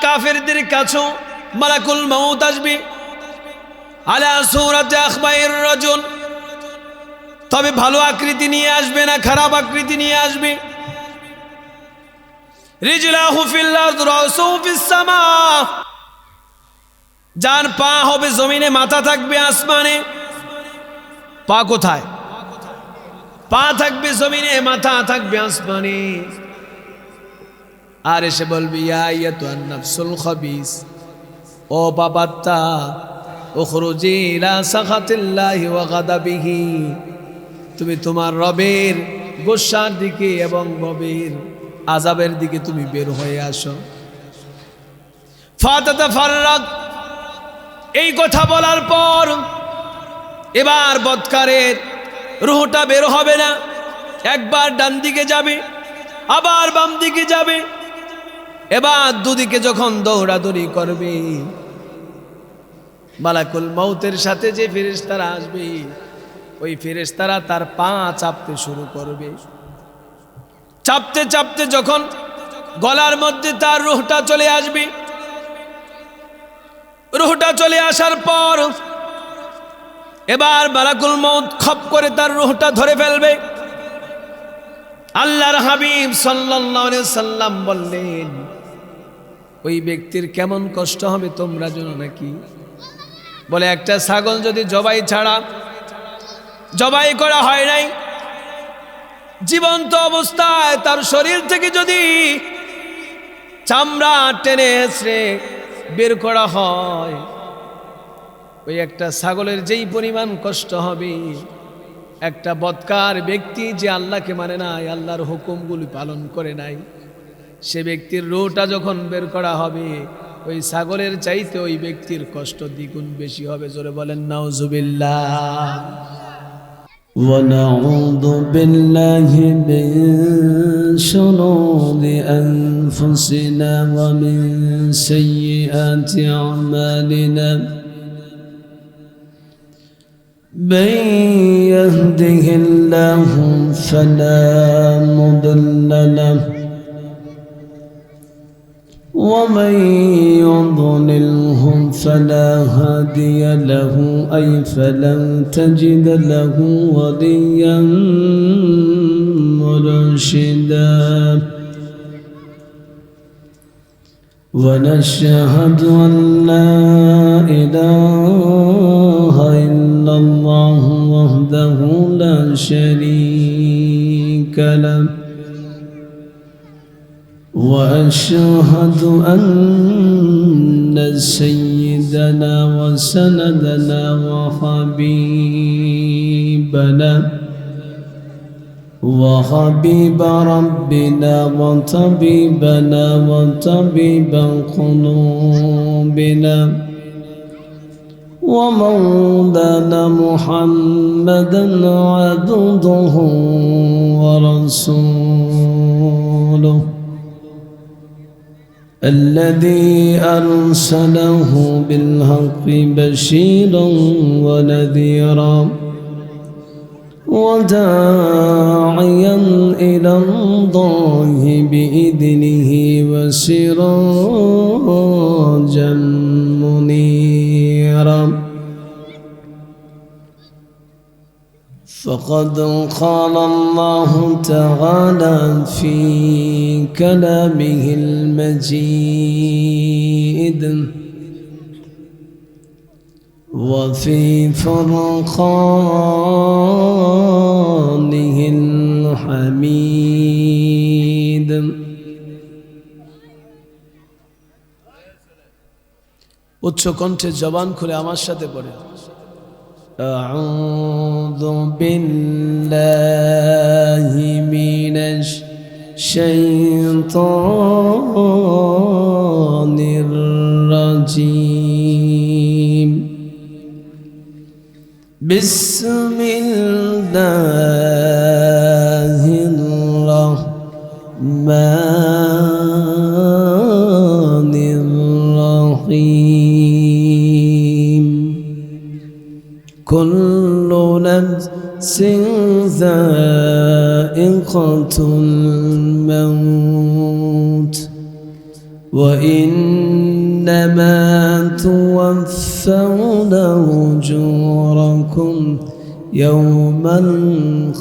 কাফেরদের কাছেও মালাকুল মাউত আসবে আলা সূরাতি আখবাইর রাজুল, তবে ভালো আকৃতি নিয়ে আসবে না, খারাপ আকৃতি নিয়ে আসবে। রিজলাহু ফিল আরদ রাসুহু ফিস সামা, যার পা হবে জমিনে, মাথা থাকবে আসমানে। পা কোথায়? পা থাকবে জমিনে, মাথা থাকবে আসমানে। আর এসে বলবি ইয়া আইয়াতুহান নাফসুল খাবিস, ও বাবাত্তা, উখরুজি ইলা সাখাতিল্লাহি ওয়া গাদাবিহি, তুমি তোমার রবের গোসার দিকে এবং রবের আযাবের দিকে তুমি বের হয়ে আসো। ফাতাতাফাররাক, এই কথা বলার পর এবার বদকারের রূহটা বের হবে না, একবার ডান দিকে যাবে, আবার বাম দিকে যাবে, এবার দুদিকে যখন দৌড়াদৌড়ি করবে, মালাকুল মউতের সাথে যে ফেরেশতারা আসবে, ওই ফেরেশতারা তার পা চাপতে শুরু করবে। চাপতে চাপতে যখন গলার মধ্যে তার রূহটা চলে আসবে, রূহটা চলে আসার পর এবার মালাকুল মউত খপ করে তার রূহটা ধরে ফেলবে। আল্লাহর হাবিব সাল্লাল্লাহু আলাইহি সাল্লাম বললেন, ওই ব্যক্তির কেমন কষ্ট হবে তোমরা জানো নাকি? বলে, একটা ছাগল যদি জবাই করা হয় নাই, জীবন্ত অবস্থায় তার শরীর থেকে যদি চামড়া টেনে হেঁচড়ে বের করা হয়, ওই একটা ছাগলের যেই পরিমাণ কষ্ট হবে, একটা বদকার ব্যক্তি যে আল্লাহকে মানে নাই, আল্লাহর হুকুমগুলি পালন করে নাই, সে ব্যক্তির রূহটা যখন বের করা হবে, ওই ছাগলের চাইতে ওই ব্যক্তির কষ্ট দ্বিগুণ বেশি হবে। জোরে বলেন নাউজুবিল্লাহ। ونعوذ بالله من شرور أنفسنا ومن سيئات أعمالنا، من يهده الله فلا مضل له ومن يضلله فلا هادي له، أي فلن تجد له وليا مرشدا. ونشهد أن لا إله إلا الله وحده لا شريك له، وأشهد أن سيدنا وسندنا وحبيب ربنا وطبيبنا وطبيب قلوبنا ومولانا محمدا عبده ورسوله، الذي أرسله بالحق بشيرا ونذيرا وداعيا إلى الله بإذنه وسراجا منيرا. فقد قال الله تعالى في كلامه المجيد وفي فرقانه الحميد. উচ্চ কণ্ঠে জবান খুলে আমার সাথে পড়ে, أعوذ بالله من الشيطان الرجيم. بسم الله الرحمن الرحيم. كل نفس ذائقة الموت وإنما توفون أجوركم يوم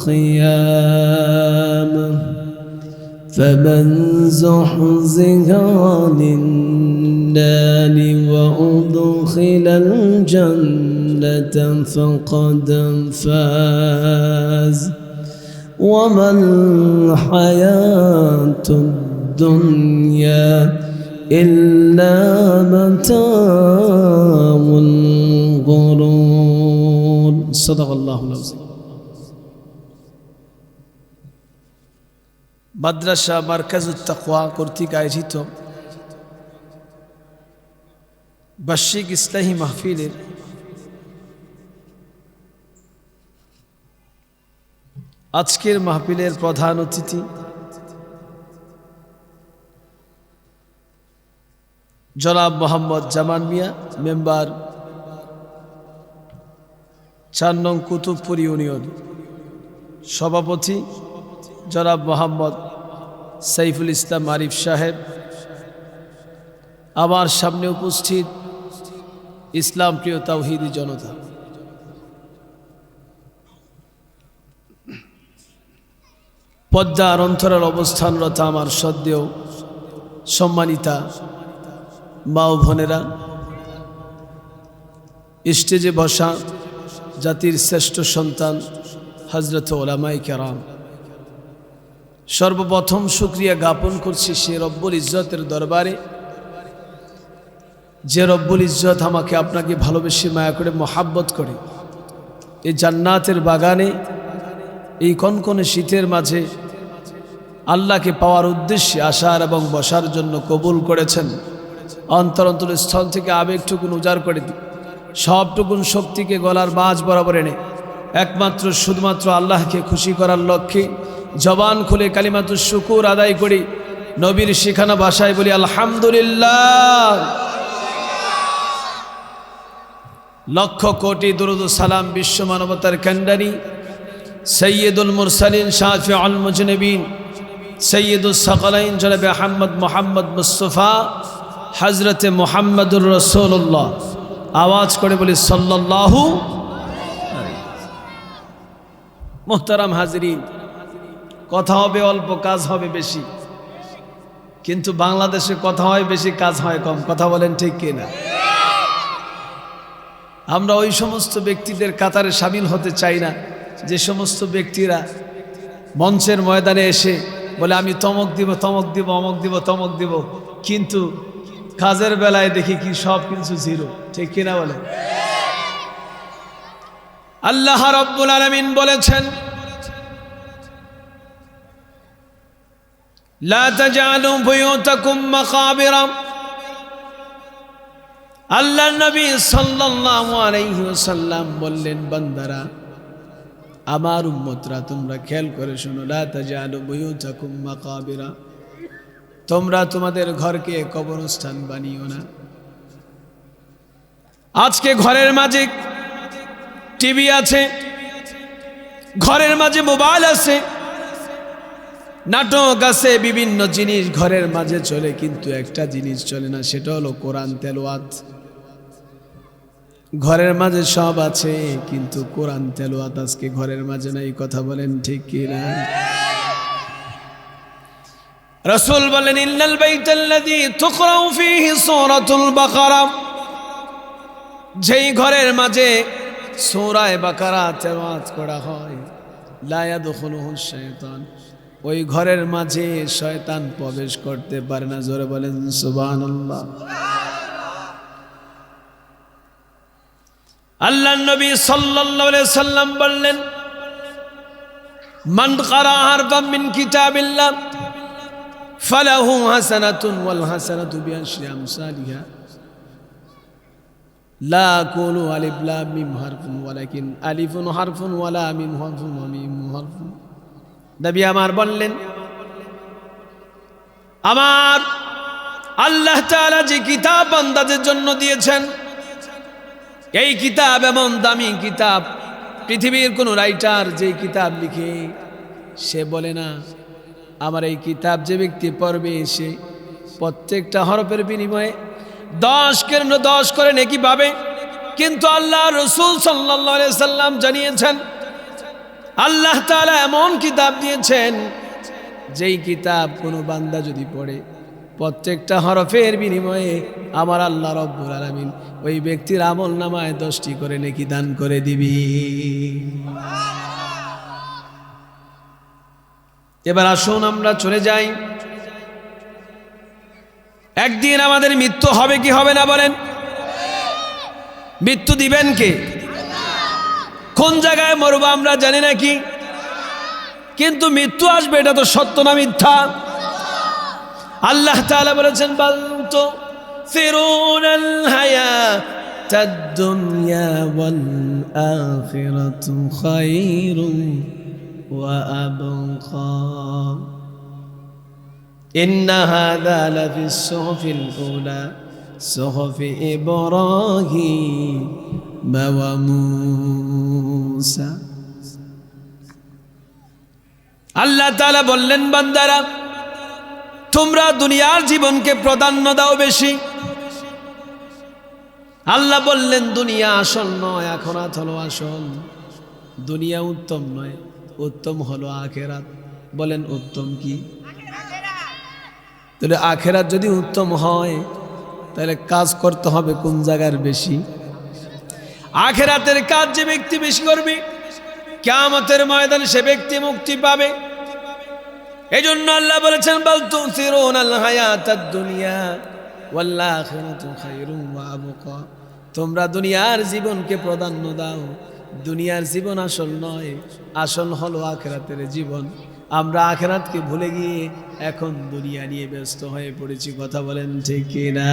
القيامة فمن زحزح عن النار وأدخل الجنة فقد فاز وما الحياة الدنيا إلا متاع الغرور صدق الله العظيم মাদ্রাসা মারকাজুত তাকওয়া কর্তৃক আয়োজিত বার্ষিক ইসলাহি মাহফিলের আজকের মাহফিলের প্রধান অতিথি জনাব মোহাম্মদ জামান মিয়া, মেম্বার ৪ নং কুতুবপুর ইউনিয়ন, সভাপতি জনাব মোহাম্মদ সাইফুল ইসলাম আরিফ সাহেব, আমার সামনে উপস্থিত ইসলাম প্রিয় তাওহীদি জনতা, পদ্মার অন্তরাল অবস্থানরত আমার সদ্যেও সম্মানিতা মা ও বোনেরা, স্টেজে বসা জাতির শ্রেষ্ঠ সন্তান হযরত উলামায়ে কেরাম, সর্বপ্রথম শুকরিয়া জ্ঞাপন করছি সে রব্বুল ইজ্জতের দরবারে, যে রব্বুল ইজ্জত আমাকে আপনাকে ভালোবেসে মায়া করে মহাব্বত করে এই জান্নাতের বাগানে এই কনকনে শীতের মাঝে আল্লাহকে পাওয়ার উদ্দেশ্যে আসার এবং বসার জন্য কবুল করেছেন। অন্তর স্থল থেকে আবেগটুকুন উজাড় করে দিই, সবটুকুন শক্তিকে গলার বাজ বরাবর এনে একমাত্র শুধুমাত্র আল্লাহকে খুশি করার লক্ষ্যে জবান খুলে কালিমাতুশ শুকুর আদায় করি, নবীর শিখানো ভাষায় বলি আলহামদুলিল্লাহ। লক্ষ কোটি দুরুদ ও সালাম বিশ্ব মানবতার কান্ডারি সৈয়দুল মুরসালিন শাফিউল মুজনিবিন সৈয়দুস সাকালাইন জনাবে আহমদ মোহাম্মদ মুস্তফা হযরতে মুহাম্মদুর রাসূলুল্লাহ, আওয়াজ করে বলি সাল্লাল্লাহু। মুহতারাম হাজিরিন, কথা হবে অল্প, কাজ হবে বেশি, কিন্তু বাংলাদেশে কথা হয় বেশি, কাজ হয় কম। কথা বলেন ঠিক কিনা? আমরা ওই সমস্ত ব্যক্তিদের কাতারে সামিল হতে চাই না যে সমস্ত ব্যক্তিরা মঞ্চের ময়দানে এসে বলে আমি তমক দিব, তমক দিব, অমক দিব, তমক দিব, কিন্তু কাজের বেলায় দেখি কি সব কিছু জিরো। ঠিক কিনা বলে? আল্লাহ রাব্বুল আলামিন বলেছেন লা তাজআলু বুয়ুতাকুম মাকাবিরা। আল্লাহ নবী সাল্লাল্লাহু আলাইহি ওয়াসাল্লাম বললেন, বান্দারা, আমার উম্মতরা, তোমরা খেয়াল করে শোনো, লা তাজআলু বুয়ুতাকুম মাকাবিরা, তোমরা তোমাদের ঘরকে কবরস্থান বানিও না। আজকে ঘরের মাঝে টিভি আছে, ঘরের মাঝে মোবাইল আছে, নাটক আছে, বিভিন্ন জিনিস ঘরের মাঝে চলে, কিন্তু একটা জিনিস চলে না, সেটা হলো কোরআন তেলাওয়াত। ঘরের মাঝে সব আছে, কিন্তু কোরআন তেলাওয়াত আজকে ঘরের মাঝে নাই। কথা বলেন ঠিক কিনা? রাসূল বলেন ইন্নাল বাইতাল্লাযী তুকরাউ ফীহি সূরাতুল বাকারা, যেই ঘরের মাঝে সূরা বাকারা তেলাওয়াত করা হয়, লা ইয়াদখুলুহু শাইতান, ওই ঘরের মাঝে শয়তান প্রবেশ করতে পারে না। জোরে বলেন সুবহানাল্লাহ। আল্লাহর নবী সাল্লাল্লাহু আলাইহি সাল্লাম বললেন মান ক্বারা হারফাম মিন কিতাবিল্লাহ ফালাহু হাসানাতুন ওয়াল হাসানাতু বিআশরি আমসালিহা লা কুলু আলিফ লাম মিম হারফুন ওয়ালাকিন আলিফুন হারফুন ওয়া লাম মিম হারফুন ওয়া মিম হারফুন। নবী আমার বললেন, আমার আল্লাহ তাআলা যে কিতাব বান্দাদের জন্য দিয়েছেন, এই কিতাব এমন দামি কিতাব, পৃথিবীর কোন রাইটার যে কিতাব লিখে সে বলে না আমার এই কিতাব যে ব্যক্তি পড়বে প্রত্যেকটা হরফের বিনিময়ে 10 করে নেকি পাবে। কিন্তু আল্লাহ রসুল সাল্লাল্লাহু আলাইহি সাল্লাম জানিয়েছেন, আল্লাহ তাআলা এমন কিতাব দিয়েছেন, যেই কিতাব কোনো বান্দা যদি পড়ে প্রত্যেকটা হরফের বিনিময়ে আমার আল্লাহ রব্বুল আলামিন ওই ব্যক্তির আমল নামায় 10টি করে নেকি দান করে দিবি। এবার আসুন আমরা চলে যাই। একদিন আমাদের মৃত্যু হবে কি হবে না বলেন? মৃত্যু দিবেন কে? কোন জায়গায় মরবো আমরা জানি নাকি, কিন্তু মৃত্যু আসবে, এটা তো সত্য না মিথ্যা? আল্লাহ তাআলা বলেছেন, বাল তুসিরুনাল হায়াতাদ দুনিয়া ওয়াল আখিরাতু খায়রুন ওয়া আবকা ইন্না হাযা লাফিস সুহুফিল উলা সুহুফি ইব্রাহিম ওয়া মূসা। আল্লাহ তাআলা বললেন, বান্দারা তোমরা দুনিয়ার জীবনকে প্রাধান্য দাও বেশি। আল্লাহ বললেন, দুনিয়া আসল নয়, আখিরাত হলো আসল। দুনিয়া উত্তম নয়, উত্তম হলো আখিরাত। বলেন উত্তম কি? তাহলে আখিরাত যদি উত্তম হয় তাহলে কাজ করতে হবে কোন জায়গার বেশি? আখিরাতের কাজ যে ব্যক্তি বেশি করবে, কিয়ামতের ময়দানে সে ব্যক্তি মুক্তি পাবে। এই জন্য আল্লাহ বলেছেন, বাল তুসিরুনাল হায়াতাদ দুনিয়া ওয়াল আখিরাতু খায়রুন ওয়া আবকা। তোমরা দুনিয়ার জীবনকে প্রাধান্য দাও। দুনিয়ার জীবন আসল নয়, আসল হলো আখিরাতের জীবন। আমরা আখিরাতকে ভুলে গিয়ে এখন দুনিয়া নিয়ে ব্যস্ত হয়ে পড়েছি। কথা বলেন ঠিক কিনা?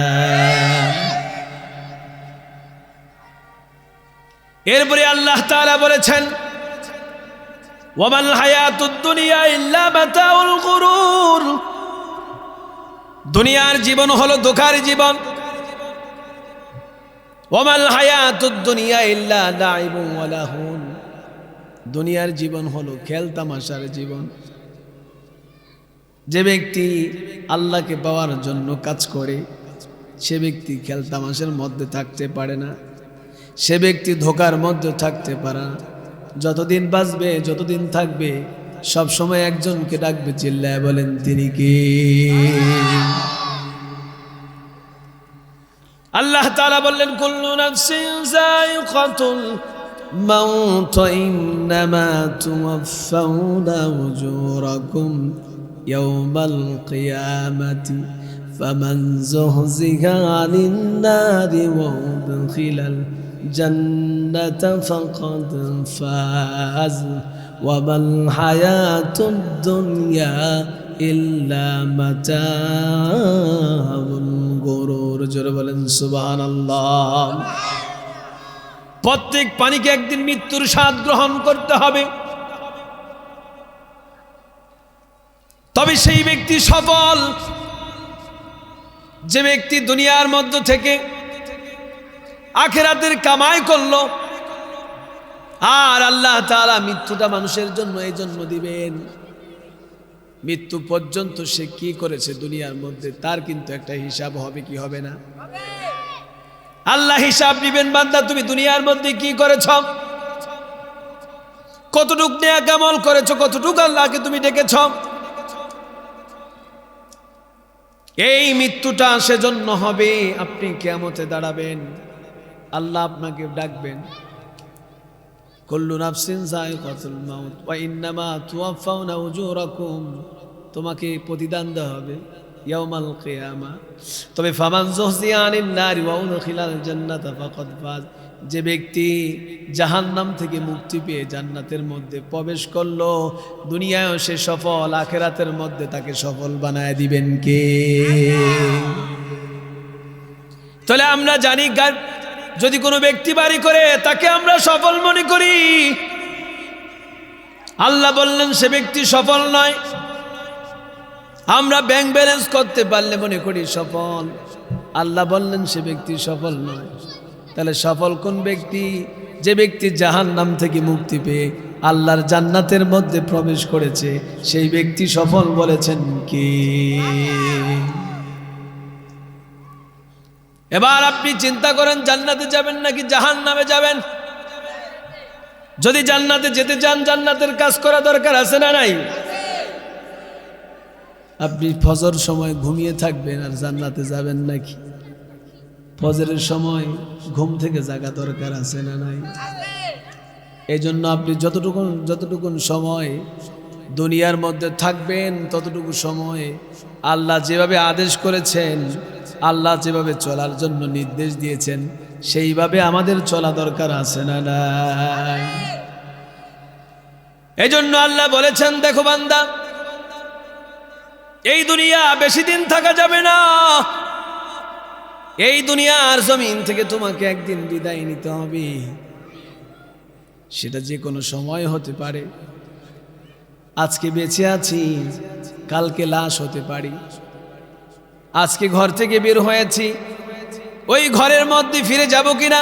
এরপরে আল্লাহ তাআলা বলেছেন, ওয়ামাল হায়াতুদ দুনিয়া ইল্লা মাতাউল গুরুর। দুনিয়ার জীবন হলো ধোঁকার জীবন। ওয়ামাল হায়াতুদ দুনিয়া ইল্লা লাইবুন ওয়া লাহুন। দুনিয়ার জীবন হলো খেল তামাশার জীবন। যে ব্যক্তি আল্লাহকে পাওয়ার জন্য কাজ করে সে ব্যক্তি খেল তামাশার মধ্যে থাকতে পারে না, সে ব্যক্তি ধোঁকার মধ্যে থাকতে পারে না। যতদিন বাঁচবে, যতদিন থাকবে, সব সময় একজনকে ডাকবে, চিল্লায় বলেন তিনি কে? আল্লাহ তাআলা বললেন, কুল্লু নাফসিন যায়িকাতুল মাউত ইন্নামা তুওয়াফাউনা উজুরাকুম ইয়াওমাল কিয়ামাতি ফামান যুহজিহা আনিন নারি ওয়া উদখিলাল জান্নাতা ফাকাদ ফাজ ওয়া মাল হায়াতুদ দুনিয়া ইল্লা মাতাউল গুরুর। জোরে বলেন সুবহানাল্লাহ। প্রত্যেক প্রাণীকে একদিন মৃত্যুর স্বাদ গ্রহণ করতে হবে, তবে সেই ব্যক্তি সফল যে ব্যক্তি দুনিয়ার মধ্য থেকে আখিরাতের কামাই করলো। আর আল্লাহ তাআলা মৃত্যুটা মানুষের জন্য এই জন্য দিবেন, মৃত্যু পর্যন্ত সে কি করেছে দুনিয়ার মধ্যে তার কিন্তু একটা হিসাব হবে কি হবে না? আল্লাহ হিসাব দিবেন, বান্দা তুমি দুনিয়ার মধ্যে কি করেছ, কতটুক নেক আমল করেছো, কতটুক আল্লাহকে তুমি ডেকেছ। এই মৃত্যুটা সেজন্য হবে, আপনি কিয়ামতে দাঁড়াবেন, আল্লাহ আপনাকে ডাকবেন, কুল্লু নাফসিন যায়িকাতুল মাউত ওয়া ইন্নামা তুওয়াফাউনা উজুরাকুম। তোমাকে প্রতিদান দেওয়া হবে ইয়াউমাল কিয়ামা। তবে ফামান যুহজিহা আনিন নারি ওয়া উদখিলাল জান্নাতা ফাকাদ ফাজ। যে ব্যক্তি জাহান্নাম থেকে মুক্তি পেয়ে জান্নাতের মধ্যে প্রবেশ করলো, দুনিয়ায়ও সে সফল, আখিরাতের মধ্যে তাকে সফল বানায় দিবেন কে? তাহলে আমরা জানি যদি কোনো ব্যক্তি বাড়ি করে তাকে আমরা সফল মনে করি, আল্লাহ বললেন সে ব্যক্তি সফল নয়। আমরা ব্যাংক ব্যালেন্স করতে পারলে মনে করি সফল, আল্লাহ বললেন সে ব্যক্তি সফল নয়। তাহলে সফল কোন ব্যক্তি? যে ব্যক্তি জাহান্নাম থেকে মুক্তি পেয়ে আল্লাহর জান্নাতের মধ্যে প্রবেশ করেছে, সেই ব্যক্তি সফল বলেছেন কি? এবার আপনি চিন্তা করেন জান্নাতে যাবেন নাকি জাহান্নামে যাবেন। যদি জান্নাতে যেতে চান জান্নাতের কাজ করা দরকার আছে না নাই? আপনি ফজর সময় ঘুমিয়ে থাকবেন আর জান্নাতে যাবেন নাকি? ফজরের সময় ঘুম থেকে জাগা দরকার আছে না নাই? এই জন্য আপনি যতটুকু সময় দুনিয়ার মধ্যে থাকবেন ততটুকু সময় আল্লাহ যেভাবে আদেশ করেছেন, আল্লাহ যেভাবে চলার জন্য নির্দেশ দিয়েছেন সেইভাবে আমাদের চলা দরকার আছে না নাই? এই জন্য আল্লাহ বলেছেন, দেখো বান্দা, এই দুনিয়া বেশি দিন থাকা যাবে না। এই দুনিয়ার জমিন থেকে তোমাকে একদিন বিদায় নিতে হবে। সেটা যে কোনো সময় হতে পারে। আজকে বেঁচে আছি, কালকে লাশ হতে পারি। আজকে ঘর থেকে বের হয়েছি, ওই ঘরের মধ্যে ফিরে যাব কিনা?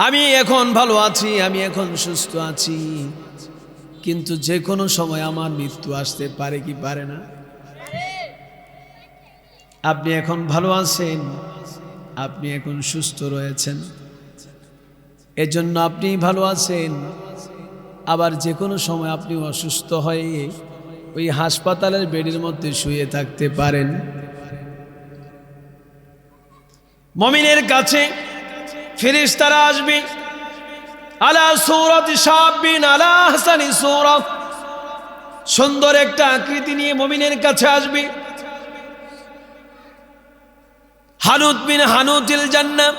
আমি এখন ভালো আছি, আমি এখন সুস্থ আছি, কিন্তু যে কোনো সময় আমার মৃত্যু আসতে পারে কি পারে না? আপনি এখন ভালো আছেন, আপনি এখন সুস্থ রয়েছেন, এজন্য আপনি ভালো আছেন। আবার যে কোনো সময় আপনি অসুস্থ হয়ে ওই হাসপাতালের বেডের মধ্যে শুয়ে থাকতে পারেন। মুমিনের কাছে ফেরেশতারা আসবে, আলা সূরাতি শাবিন আলা আহসানি সূরাত, সুন্দর একটা আকৃতি নিয়ে মুমিনের কাছে আসবে। হানুত বিন হানুতিল জান্নাহ,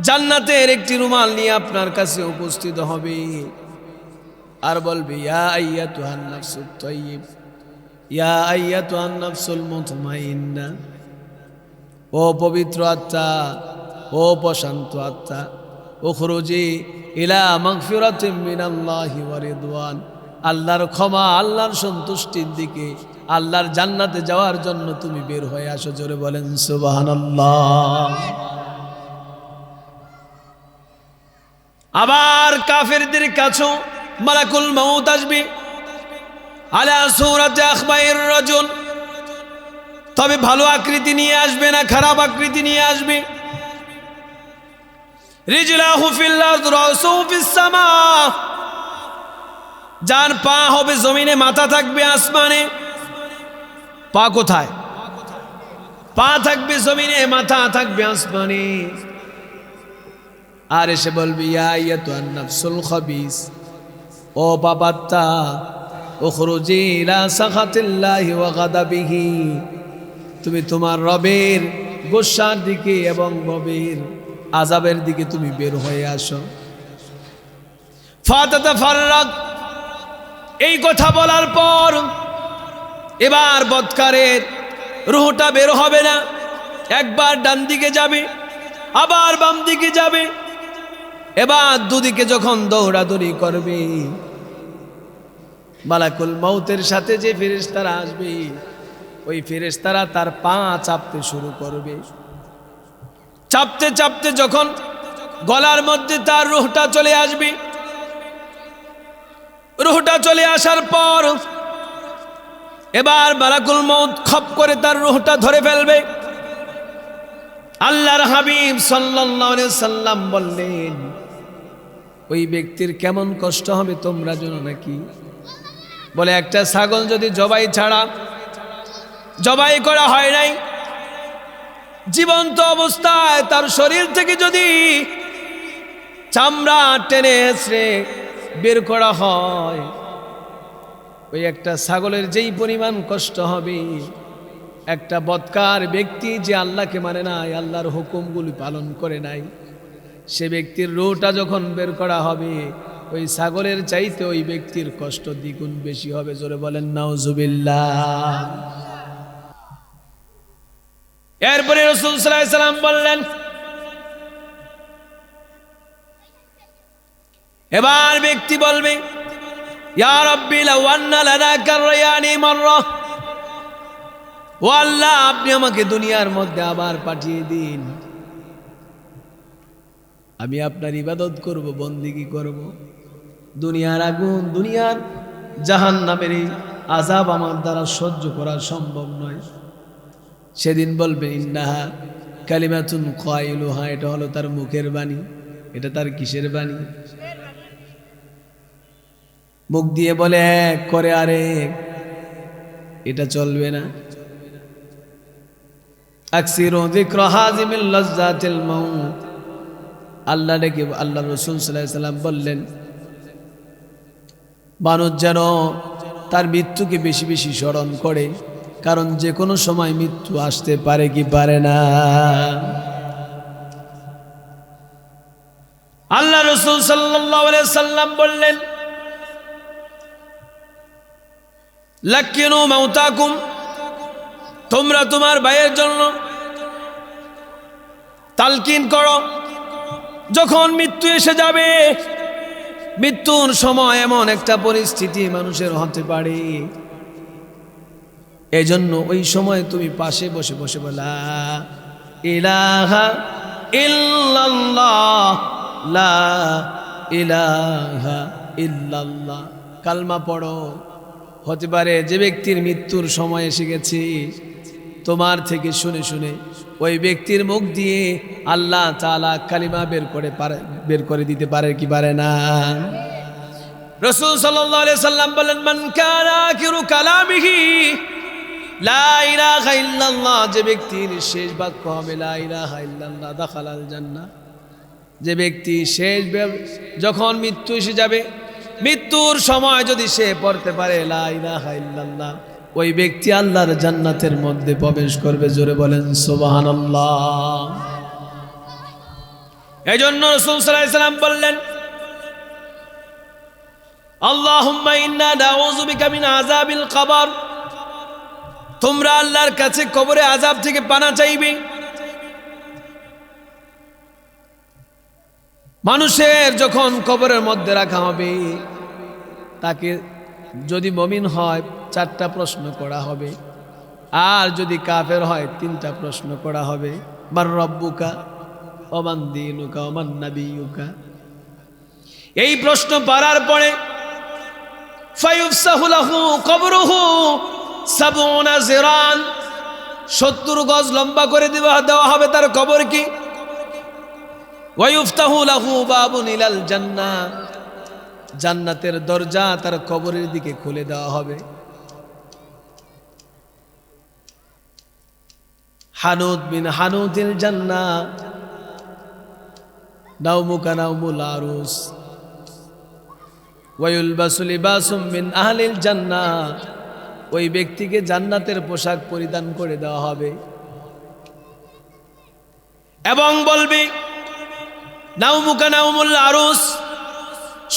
জান্নাতের একটি রুমাল নিয়ে আপনার কাছে উপস্থিত হবে আর বলবে, ইয়া আইয়াতুহান নাফসুত তাইয়্যিব, ইয়া আইয়াতুহান নাফসুল মুতমাইন্না, ও পবিত্র আত্মা, ও প্রশান্ত আত্মা, উখরুজি ইলা মাগফিরাতিম মিনাল্লাহি ওয়া রিদওয়ান, আল্লাহর ক্ষমা, আল্লাহর সন্তুষ্টির দিকে, আল্লাহর জান্নাতে যাওয়ার জন্য তুমি বের হয়ে আসো। জোরে বলেন সুবহানাল্লাহ। আবার কাফেরদের কাছে মালাকুল মউত আসবে, আলা সূরাতি আখবাইর রাজুল, তবে ভালো আকৃতি নিয়ে আসবে না, খারাপ আকৃতি নিয়ে আসবে। রিজলাহু ফিল আরদ রাসুহু ফিস সামা, যার পা হবে জমিনে, মাথা থাকবে আসমানে। পা কোথায়? পা থাকবে জমিনে, মাথা থাকবে আসমানে। আর এসে বলবি, ইয়া আইয়াতুহান নাফসুল খাবিস, ও পাপাত্তা, উখরুজি ইলা সাখাতিল্লাহি ওয়া গাদাবিহি, তুমি তোমার রবের গোসার দিকে এবং রবের আযাবের দিকে তুমি বের হয়ে আসো। ফাতাতাফাররাক, এই কথা বলার পর এবার বদকারের রূহটা বের হবে না। একবার ডান দিকে যাবে, আবার বাম দিকে যাবে, এবার দুদিকে যখন দৌড়াদৌড়ি করবে, মালাকুল মউতের সাথে যে ফেরেশতারা আসবে, ওই ফেরেশতারা তার পা চাপতে শুরু করবে। চাপতে চাপতে যখন গলার মধ্যে তার রূহটা চলে আসবে, রূহটা চলে আসার পর এবার মালাকুল মউত খপ করে তার রূহটা ধরে ফেলবে। আল্লাহর হাবিব সাল্লাল্লাহু আলাইহি সাল্লাম বললেন, ওই ব্যক্তির কেমন কষ্ট হবে তোমরা জানো নাকি? বলে, একটা ছাগল যদি জবাই করা হয় নাই, জীবন্ত অবস্থায় তার শরীর থেকে যদি চামড়া টেনে হেঁচড়ে বের করা হয়, ওই একটা ছাগলের যেই পরিমাণ কষ্ট হবে, একটা বদকার ব্যক্তি যে আল্লাহকে মানে নাই, আল্লাহর হুকুমগুলি পালন করে নাই, সে ব্যক্তির রূহটা যখন বের করা হবে, ওই ছাগলের চাইতে ওই ব্যক্তির কষ্ট দ্বিগুণ বেশি হবে। জোরে বলেন নাউজুবিল্লাহ। এরপরে রাসূল সাল্লাল্লাহু আলাইহি সাল্লাম বললেন, এবার ব্যক্তি বলবে, ইয়া রাব্বি লাউ আন্না লানা কারয়ানি মাররা, ও আল্লাহ, আপনি আমাকে দুনিয়ার মধ্যে আবার পাঠিয়ে দিন, আমি আপনার ইবাদত করব, বন্দেগী করব। দুনিয়ার আগুন, দুনিয়ার জাহান্নামের এই আযাব আমার দ্বারা সহ্য করা সম্ভব নয়। সেদিন বলবে, ইন্নাহা কালিমাতুন কাইলুহা, এটা হলো তার মুখের বাণী। এটা তার কিসের বাণী? মুখ দিয়ে বলে এক, করে আরেক, এটা চলবে না। আকসিরু যিকর হাযিমিল লাজ্জাতিল মাউত, আল্লাহ ডেকে আল্লাহ রাসূল সাল্লাল্লাহু আলাইহি সাল্লাম বললেন, মানুষ যেন তার মৃত্যুকে বেশি বেশি স্মরণ করে, কারণ যে কোনো সময় মৃত্যু আসতে পারে কি পারে না। আল্লাহ রাসূল সাল্লাল্লাহু আলাইহি সাল্লাম বললেন, লাকিনু মাউতাকুম, তোমরা তোমার ভাইয়ের জন্য তালকিন করো। যখন মৃত্যু এসে যাবে, মৃত্যুর সময় এমন একটা পরিস্থিতি মানুষের হতে পারে, এই জন্য ওই সময় তুমি পাশে বসে বসে বলা ইলাহা ইল্লাল্লাহ, লা ইলাহা ইল্লাল্লাহ কালমা পড়ো। হতে পারে যে ব্যক্তির মৃত্যুর সময় এসে গেছে, তোমার থেকে শুনে শুনে ওই ব্যক্তির মুখ দিয়ে আল্লাহ তাআলা কালিমা বের করে দিতে পারে কি পারে না। রাসূল সাল্লাল্লাহু আলাইহি সাল্লাম বলেন, মান কানা আখিরু কালামিহি লা ইলাহা ইল্লাল্লাহ, যে ব্যক্তির শেষ বাক্য হবে লা ইলাহা ইল্লাল্লাহ দাখালাল জান্নাহ, যে ব্যক্তি যখন মৃত্যু এসে যাবে, মৃত্যুর সময় যদি সে পড়তে পারে লা ইলাহা ইল্লাল্লাহ, ওই ব্যক্তি আল্লাহর জান্নাতের মধ্যে প্রবেশ করবে। জোরে বলেন সুবহানাল্লাহ। এজন্য রাসূল সাল্লাল্লাহু আলাইহি সাল্লাম বললেন, আল্লাহুম্মা ইন্না নাউযু বিকা মিন আযাবিল কবর, তোমরা আল্লাহর কাছে কবরে আযাব থেকে পানা চাইবে। মানুষের যখন কবরের মধ্যে রাখা হবে, তাকে যদি মুমিন হয় 4টা প্রশ্ন করা হবে, আর যদি কাফের হয় 3টা প্রশ্ন করা হবে। মান রব্বুকা ওয়া মান দীনুকা ওয়া মান নাবিয়ুকা। এই প্রশ্ন পারার পরে ফায়ুফসাহু লাহু কবরুহু 70 জিরান, 70 গজ লম্বা করে দেওয়া হবে তার কবর কি। ওয়ায়ুফতাহু লাহু বাবুন ইলাল জান্নাহ, জান্নাতের দরজা তার কবরের দিকে খুলে দেওয়া হবে। হানুত মিন হানুতিল জান্নাহ, নাওমুকা নাওমুল আরুস, ওয়ায়ুলবাসু লিবাসুম মিন আহলিল জান্নাহ, ওই ব্যক্তিকে জান্নাতের পোশাক পরিধান করে দেওয়া হবে এবং বলবে নাওমুকা নাওমুল আরুস,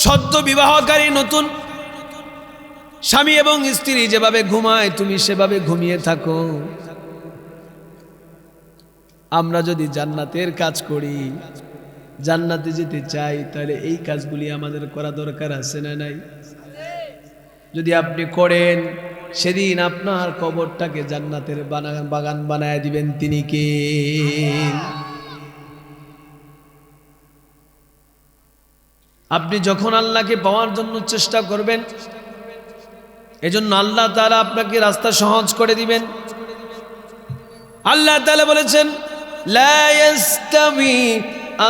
সদ্য বিবাহকারী নতুন স্বামী এবং স্ত্রী যেভাবে ঘুমায় তুমি সেভাবে ঘুমিয়ে থাকো। আমরা যদি জান্নাতের কাজ করি, জান্নাতে যেতে চাই, তাহলে এই কাজগুলি আমাদের করা দরকার আছে না নাই? যদি আপনি করেন, সেদিন আপনার কবরটাকে জান্নাতের বাগান বানায় দিবেন তিনি কে? আপনি যখন আল্লাহকে পাওয়ার জন্য চেষ্টা করবেন, এজন্য আল্লাহ তাআলা আপনাকে রাস্তা সহজ করে দিবেন। আল্লাহ তাআলা বলেছেন, লা ইয়াস্তাবি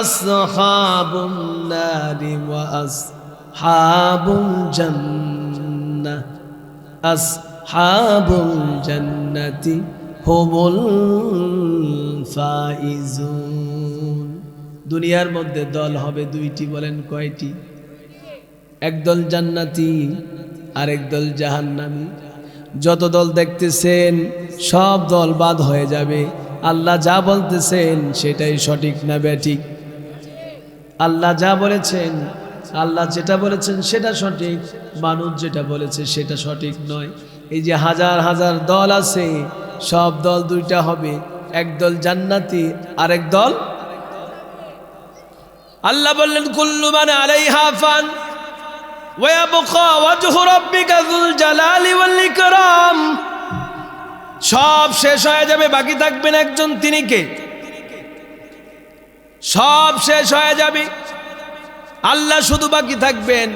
আসহাবুন নারি ওয়া আসহাবুল জান্নাহ, আসহাবুল জান্নাতি হুমুল ফাইজুন। দুনিয়ার মধ্যে দল হবে 2টি, বলেন কয়টি? একদল জান্নাতি, আরেক দল জাহান্নামী। যত দল দেখতেছেন সব দল বাদ হয়ে যাবে। আল্লাহ যা বলতেছেন সেটাই সঠিক না ব্যাঠিক? আল্লাহ যা বলেছেন, আল্লাহ যেটা বলেছেন সেটা সঠিক, মানুষ যেটা বলেছে সেটা সঠিক নয়। এই যে হাজার হাজার দল আছে, সব দল 2টা হবে, একদল জান্নাতি আরেক দল। আল্লাহ বললেন, কুল্লু মান আলাইহা ফান ওয়া ইয়াবকা ওয়াজহু রাব্বিকা যুল জালালি ওয়াল ইকরাম। সব শেষ হয়ে যাবে, বাকি থাকবেন একজন, তিনি কে? সব শেষ হয়ে যাবে, আল্লাহ শুধু বাকি থাকবেন।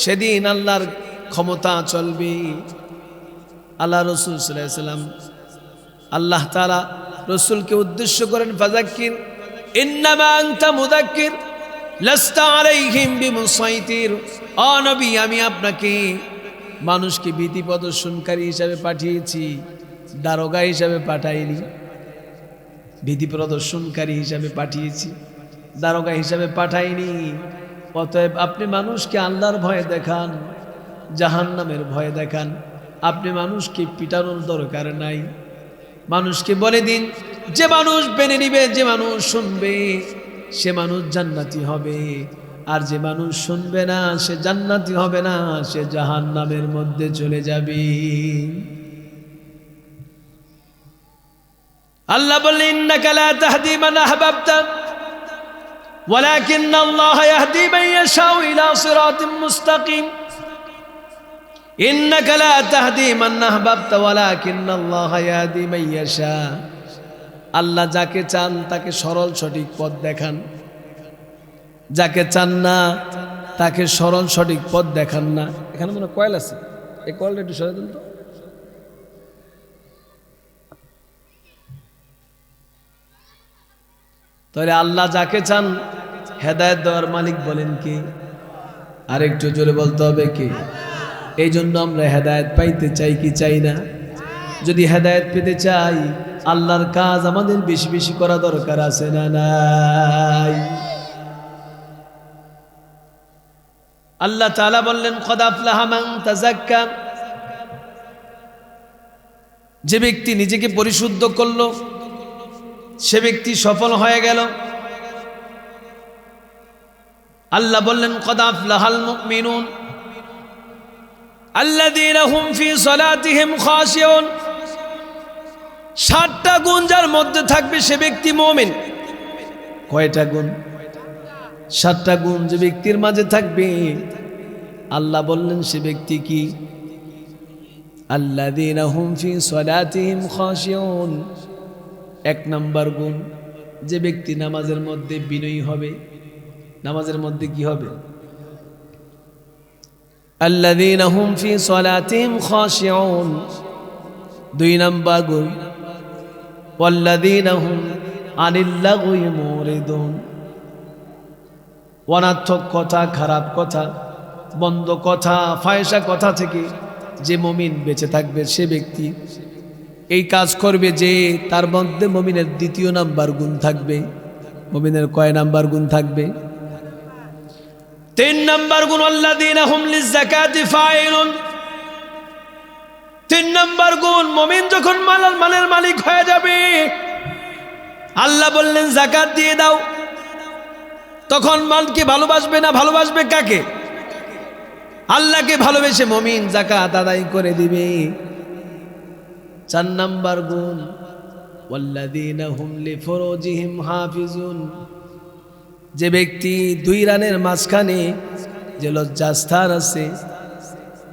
সেদিন আল্লাহর ক্ষমতা চলবে। আল্লাহ রাসূল সাল্লাল্লাহু আলাইহি ওয়াসাল্লাম, আল্লাহ তাআলা রাসূলকে উদ্দেশ্য করেন, ফাযাক্কির ইন্নামা আনতা মুযাক্কির লাস্তা আলাইহিম বিমুসাইতির। ও নবী, আমি আপনাকে মানুষকে ভীতি প্রদর্শনকারী হিসাবে পাঠিয়েছি, দারোগা হিসাবে পাঠাইনি। ভীতি প্রদর্শনকারী হিসাবে পাঠিয়েছি, দারোগা হিসাবে পাঠাইনি। অতএব আপনি মানুষকে আল্লাহর ভয়ে দেখান, জাহান্নামের ভয়ে দেখান। আপনি মানুষকে পিটানোর দরকার নাই। মানুষকে বলে দিন, যে মানুষ মেনে নিবে, যে মানুষ শুনবে, সে মানুষ জান্নাতি হবে। আর যে মানুষ শুনবে না, সে জান্নাতি হবে না, সে জাহান্নামের মধ্যে চলে যাবে। আল্লাহ বললেন, ইন্নাকা লা তাহদি মান আহবাবতা ওয়ালাকিন আল্লাহ ইয়াহদি মান ইয়াশাউ ইলা সিরাতিম মুস্তাকিম। ইন্নাকা লা তাহদি মান আহবাবতা ওয়ালাকিন আল্লাহ ইয়াহদি মান ইয়াশা। আল্লাহ যাকে চান তাকে সরল সঠিক পথ দেখান, যাকে চান না তাকে সরল সঠিক পথ দেখান না। এখানে মনে কয়েল আছে, এই কয়েলটা একটু সরে দেন তো। তাহলে আল্লাহ যাকে চান হেদায়েত দেওয়ার মালিক বলেন কি? আরেকটু জোরে বলতে হবে কি? এই জন্য আমরা হেদায়েত পাইতে চাই কি চাই না? যদি হেদায়েত পেতে চাই, আল্লাহর কাজ আমাদের বেশি বেশি করা দরকার আছে না নাই? আল্লাহ তাআলা বললেন, কদ আফলাহা মান তাযাক্কা। যে ব্যক্তি নিজেকে পরিশুদ্ধ করলো, সে ব্যক্তি সফল হয়ে গেল। আল্লাহ বললেন, কদ আফলাহাল মুমিনুন আল্লাযীনা হুম ফি সালাতিহিম খাশিউন। 7টা গুণ যার মধ্যে থাকবে সে ব্যক্তি মুমিন। কয়টা গুণ? 7টা গুণ যে ব্যক্তির মাঝে থাকবে, আল্লাহ বললেন সে ব্যক্তি কি? আল্লাযীনা হুম ফি সালাতিহিম খাশিউন। 1 নম্বর গুণ, যে ব্যক্তি নামাজের মধ্যে বিনয়ী হবে। নামাজের মধ্যে কি হবে? আল্লাযীনা হুম ফি সালাতিহিম খাশিউন। 2 নম্বর গুণ, ওয়াল্লাযীনা হুম আনিল লাগwi মুরিদুন। অনর্থক কথা, খারাপ কথা, বন্ধ কথা, ফায়সা কথা থেকে যে মুমিন বেঁচে থাকবে, সে ব্যক্তি এই কাজ করবে যে তার মধ্যে মুমিনের 2য় নাম্বার গুণ থাকবে। মুমিনের কয় নাম্বার গুণ থাকবে? 3 নাম্বার গুণ, আল্লাযীনা হুম লিয-যাকাতি ফাইলুন। 3 নাম্বার গুণ, মুমিন যখন মালের মালিক হয়ে যাবে, আল্লাহ বললেন যাকাত দিয়ে দাও, তখন মালকে ভালোবাসবে না, ভালোবাসবে কাকে? আল্লাহকে ভালোবেসে মুমিন যাকাত আদায় করে দিবে। 4 নাম্বার গুণ, ওয়াল্লাযীনা হুম লিফুরুজিহিম হাফিজুন। যে ব্যক্তি 2 রানের মাঝখানে যে লজ্জাস্থান আছে,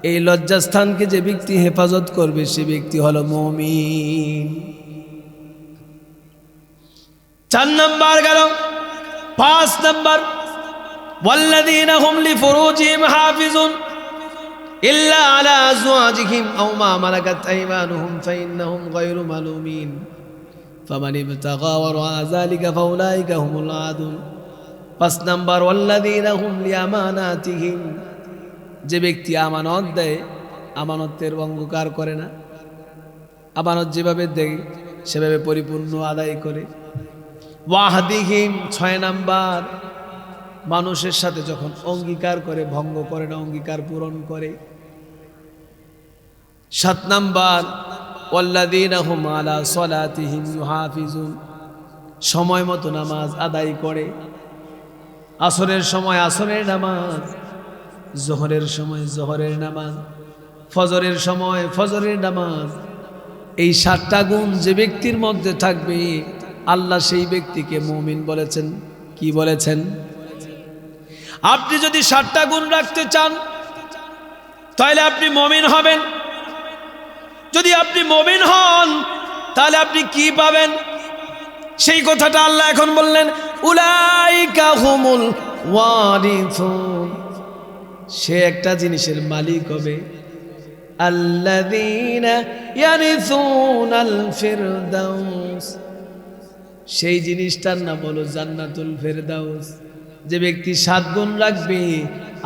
এই লজ্জাস্থানকে যে ব্যক্তি হেফাজত করবে, সে ব্যক্তি হলো মুমিন। 4 নাম্বার গেল। 5 নাম্বার, ওয়াল্লাযীনা হুম লিফুরুজিহিম হাফিজুন ইল্লা আলা আজওয়াজিহিম আও মা মালাকাত আইমানুহুম ফাইন্নাহুম গায়রু মালুমিন ফামান ইবতাগা ওয়ারা যালিকা ফাউলাইকা হুমুল আদুন। 5 নাম্বার, ওয়াল্লাযীনা হুম লিআমানাতিহিম। যে ব্যক্তি আমানত দেয়, আমানতের অঙ্গীকার করে না, আমানত যেভাবে দেয় সেভাবে পরিপূর্ণ আদায় করে। ওয়াহদিহিম। 6 নাম্বার, মানুষের সাথে যখন অঙ্গীকার করে ভঙ্গ করে না, অঙ্গীকার পূরণ করে। 7 নাম্বার, ওয়াল্লাযীনা হুম আলা সালাতিহিম ইউহাফিজুন। সময় মতো নামাজ আদায় করে। আসরের সময় আসরের নামাজ, জোহরের সময় জোহরের নামাজ, ফজরের সময় ফজরের নামাজ। এই 7টা গুণ যে ব্যক্তির মধ্যে থাকবে, আল্লাহ সেই ব্যক্তিকে মুমিন বলেছেন। কি বলেছেন? আপনি যদি 7টা গুণ রাখতে চান, তাহলে আপনি মুমিন হবেন। যদি আপনি মুমিন হন, তাহলে আপনি কি পাবেন? সেই কথাটা আল্লাহ এখন বললেন, উলাইকা হুমুল ওয়ারিসুন। সে একটা জিনিসের মালিক হবে, আল্লাযীনা ইয়ারিসুনাল ফিরদাউস। সেই জিনিসটার নাম হলো জান্নাতুল ফেরদাউস। যে ব্যক্তি 7 গুণ রাখবে